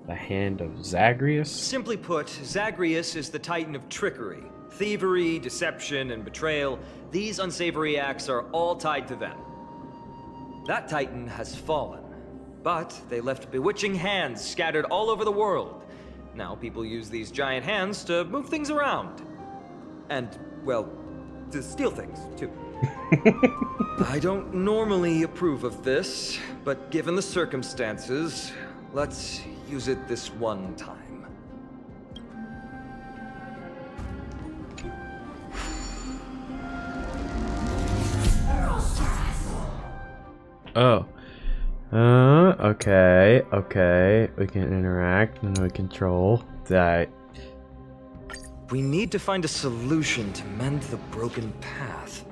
The Hand of Zagreus? Simply put, Zagreus is the titan of trickery. Thievery, deception, and betrayal. These unsavory acts are all tied to them. That titan has fallen, but they left bewitching hands scattered all over the world. Now people use these giant hands to move things around. And, well, to steal things, too. I don't normally approve of this, but given the circumstances, let's use it this one time. Oh. Okay. We can interact and we control that. We need to find a solution to mend the broken path.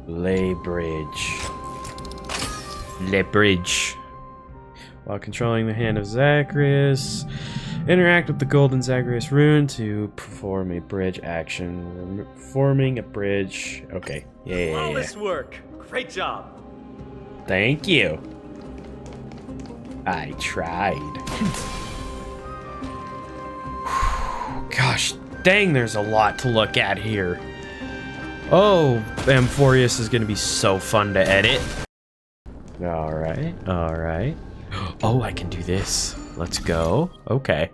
Lay bridge. While controlling the Hand of Zagreus, interact with the golden Zagreus rune to perform a bridge action. Forming a bridge. Okay. Yeah. Flawless work. Great job. Thank you. I tried. Gosh dang, there's a lot to look at here. Oh, Amphoreus is gonna be so fun to edit. Alright. Oh, I can do this. Let's go. Okay.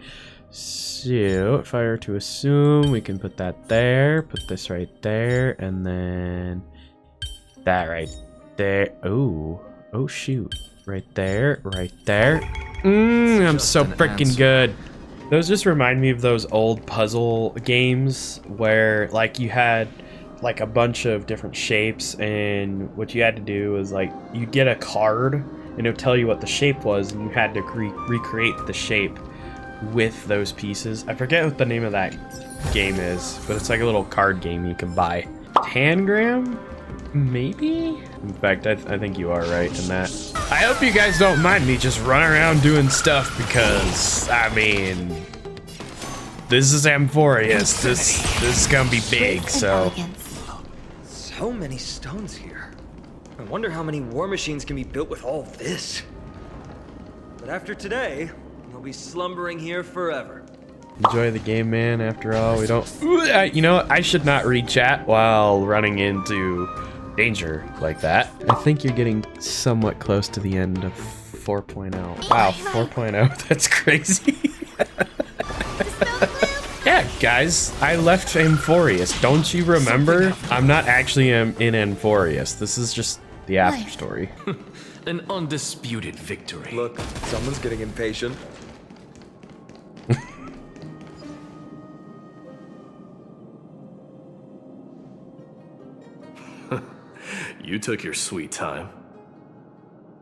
So, if I were to assume, we can put that there, put this right there, and then that right there. Oh shoot. Right there. I'm so freaking good. Those just remind me of those old puzzle games where like you had like a bunch of different shapes, and what you had to do was like you get a card and it would tell you what the shape was, and you had to recreate the shape with those pieces. I forget what the name of that game is, but it's like a little card game you can buy. Tangram? Maybe? In fact, I think you are right in that. I hope you guys don't mind me just running around doing stuff because, I mean, this is Amphoreus. This is gonna be big, so. So many stones here. I wonder how many war machines can be built with all this. But after today, they'll be slumbering here forever. Enjoy the game, man. After all, we don't. You know what? I should not read chat while running into danger like that. I think you're getting somewhat close to the end of 4.0. Wow, 4.0. That's crazy. Yeah, guys, I left Amphoreus. Don't you remember? I'm not actually in Amphoreus. This is just the after story. An undisputed victory. Look, someone's getting impatient. You took your sweet time.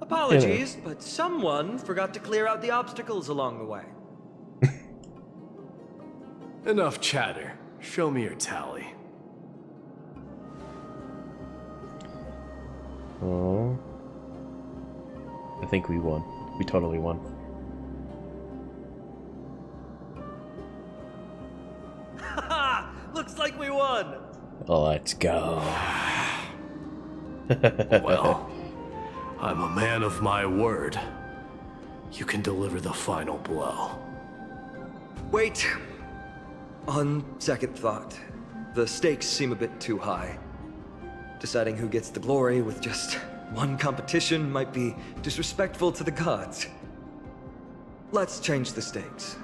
Apologies, but someone forgot to clear out the obstacles along the way. Enough chatter. Show me your tally. Oh. I think we won. We totally won. Haha! Looks like we won! Let's go. Well, I'm a man of my word. You can deliver the final blow. Wait. On second thought, the stakes seem a bit too high. Deciding who gets the glory with just one competition might be disrespectful to the gods. Let's change the stakes.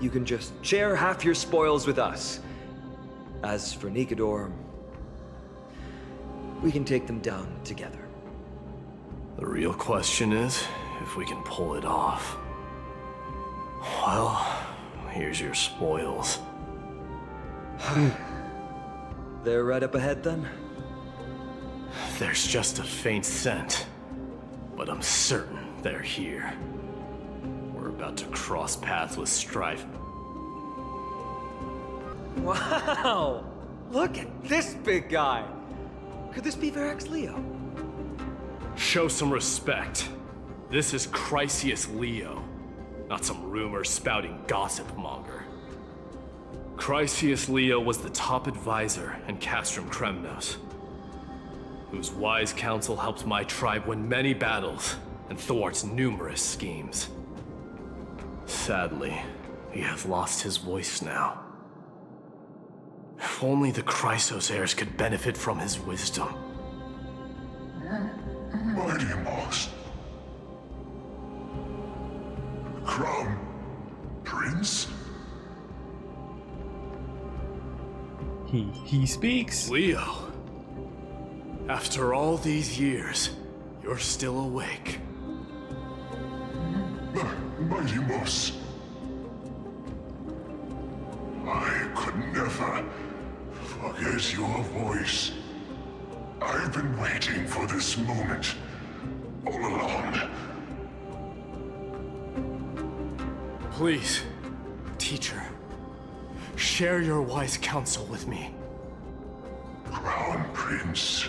You can just share half your spoils with us. As for Nikador, we can take them down together. The real question is if we can pull it off. Well, here's your spoils. They're right up ahead then? There's just a faint scent, but I'm certain they're here. We're about to cross paths with strife. Wow! Look at this big guy! Could this be Varric's Leo? Show some respect. This is Chrysius Leo, not some rumor-spouting gossip monger. Chrysius Leo was the top advisor in Castrum Kremnos, whose wise counsel helped my tribe win many battles and thwarts numerous schemes. Sadly, he has lost his voice now. If only the Chrysos heirs could benefit from his wisdom. Mighty Moss. Crown Prince? He speaks. Leo, after all these years, you're still awake. Mighty Moss. I could never forget your voice. I've been waiting for this moment all along. Please, teacher, share your wise counsel with me. Crown Prince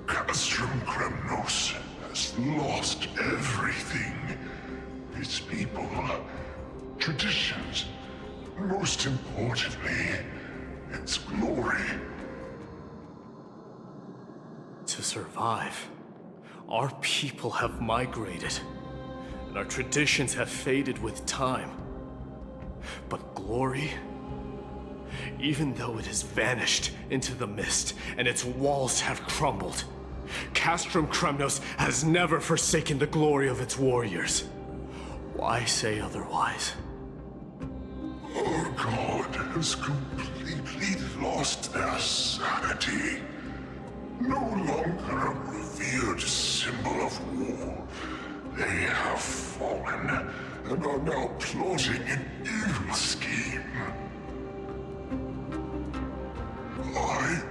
Castrum Kremnos has lost everything. Its people, traditions, and most importantly, its glory. To survive, our people have migrated, and our traditions have faded with time. But glory, even though it has vanished into the mist and its walls have crumbled, Castrum Kremnos has never forsaken the glory of its warriors. Why say otherwise? Our god has completely lost their sanity. No longer a revered symbol of war. They have fallen and are now plotting an evil scheme. I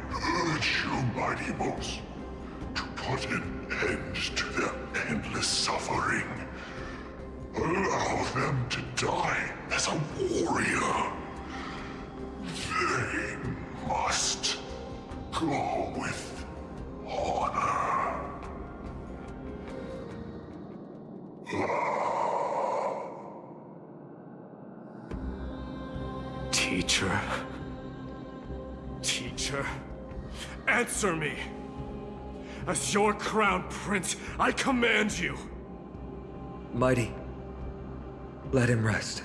urge you, Mighty Moss, to put an end to their endless suffering. Allow them to die as a warrior. They must go with honor. Teacher, answer me. As your crown prince, I command you. Mighty, let him rest.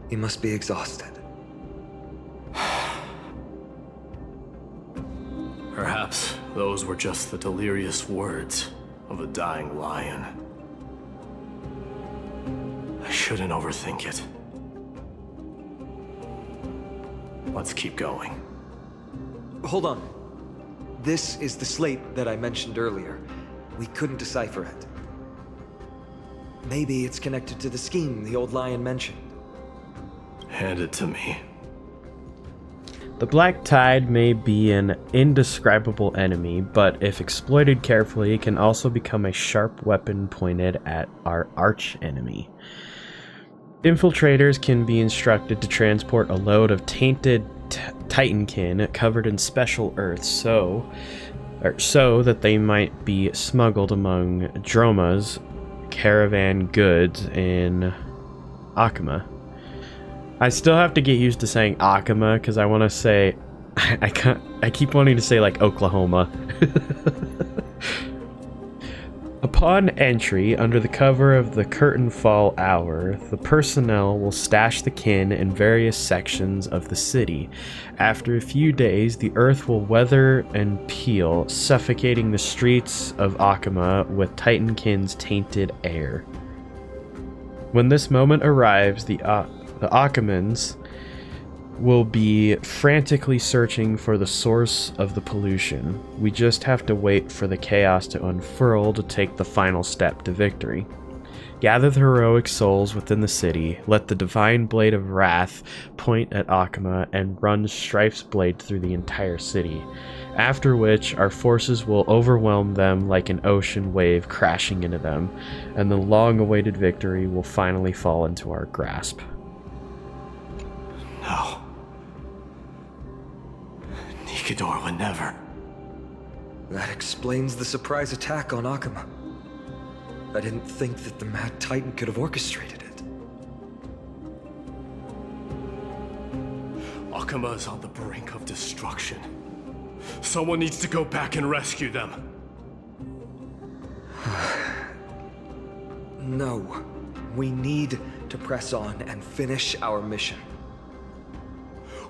He must be exhausted. Perhaps those were just the delirious words of a dying lion. I shouldn't overthink it. Let's keep going. Hold on. This is the slate that I mentioned earlier. We couldn't decipher it. Maybe it's connected to the scheme the old lion mentioned. Hand it to me. The Black Tide may be an indescribable enemy, but if exploited carefully, it can also become a sharp weapon pointed at our arch-enemy. Infiltrators can be instructed to transport a load of tainted Titankin covered in special earth so that they might be smuggled among Droma's caravan goods in Akama. I still have to get used to saying Akama because I want to say I keep wanting to say like Oklahoma. Upon entry, under the cover of the curtain fall hour, the personnel will stash the kin in various sections of the city. After a few days, the earth will weather and peel, suffocating the streets of Akama with Titankin's tainted air. When this moment arrives, the Akamans will be frantically searching for the source of the pollution. We just have to wait for the chaos to unfurl to take the final step to victory. Gather the heroic souls within the city, let the divine blade of wrath point at Akama, and run Strife's blade through the entire city. After which, our forces will overwhelm them like an ocean wave crashing into them, and the long-awaited victory will finally fall into our grasp. No. Nikador would never. That explains the surprise attack on Akama. I didn't think that the Mad Titan could have orchestrated it. Akama is on the brink of destruction. Someone needs to go back and rescue them. No. We need to press on and finish our mission.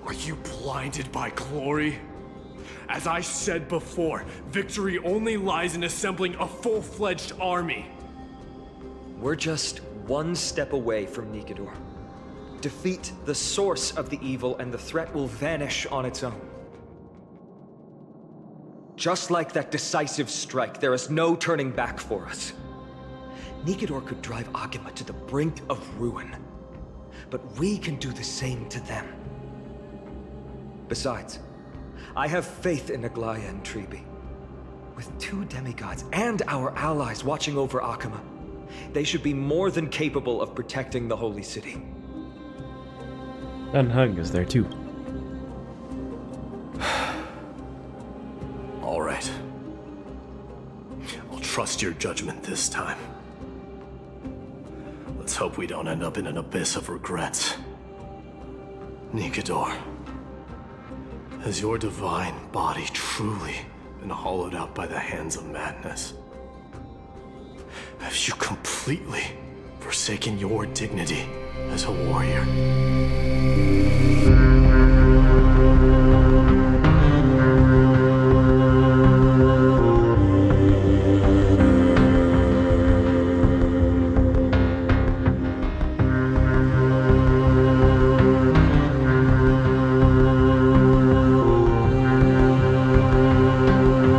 Are you blinded by glory? As I said before, victory only lies in assembling a full-fledged army. We're just one step away from Nikador. Defeat the source of the evil and the threat will vanish on its own. Just like that decisive strike, there is no turning back for us. Nikador could drive Akama to the brink of ruin, but we can do the same to them. Besides, I have faith in Aglaya and Tribi. With 2 demigods and our allies watching over Akama, they should be more than capable of protecting the Holy City. And Hung is there too. All right. I'll trust your judgment this time. Let's hope we don't end up in an abyss of regrets. Nikador, has your divine body truly been hollowed out by the hands of madness? Have you completely forsaken your dignity as a warrior?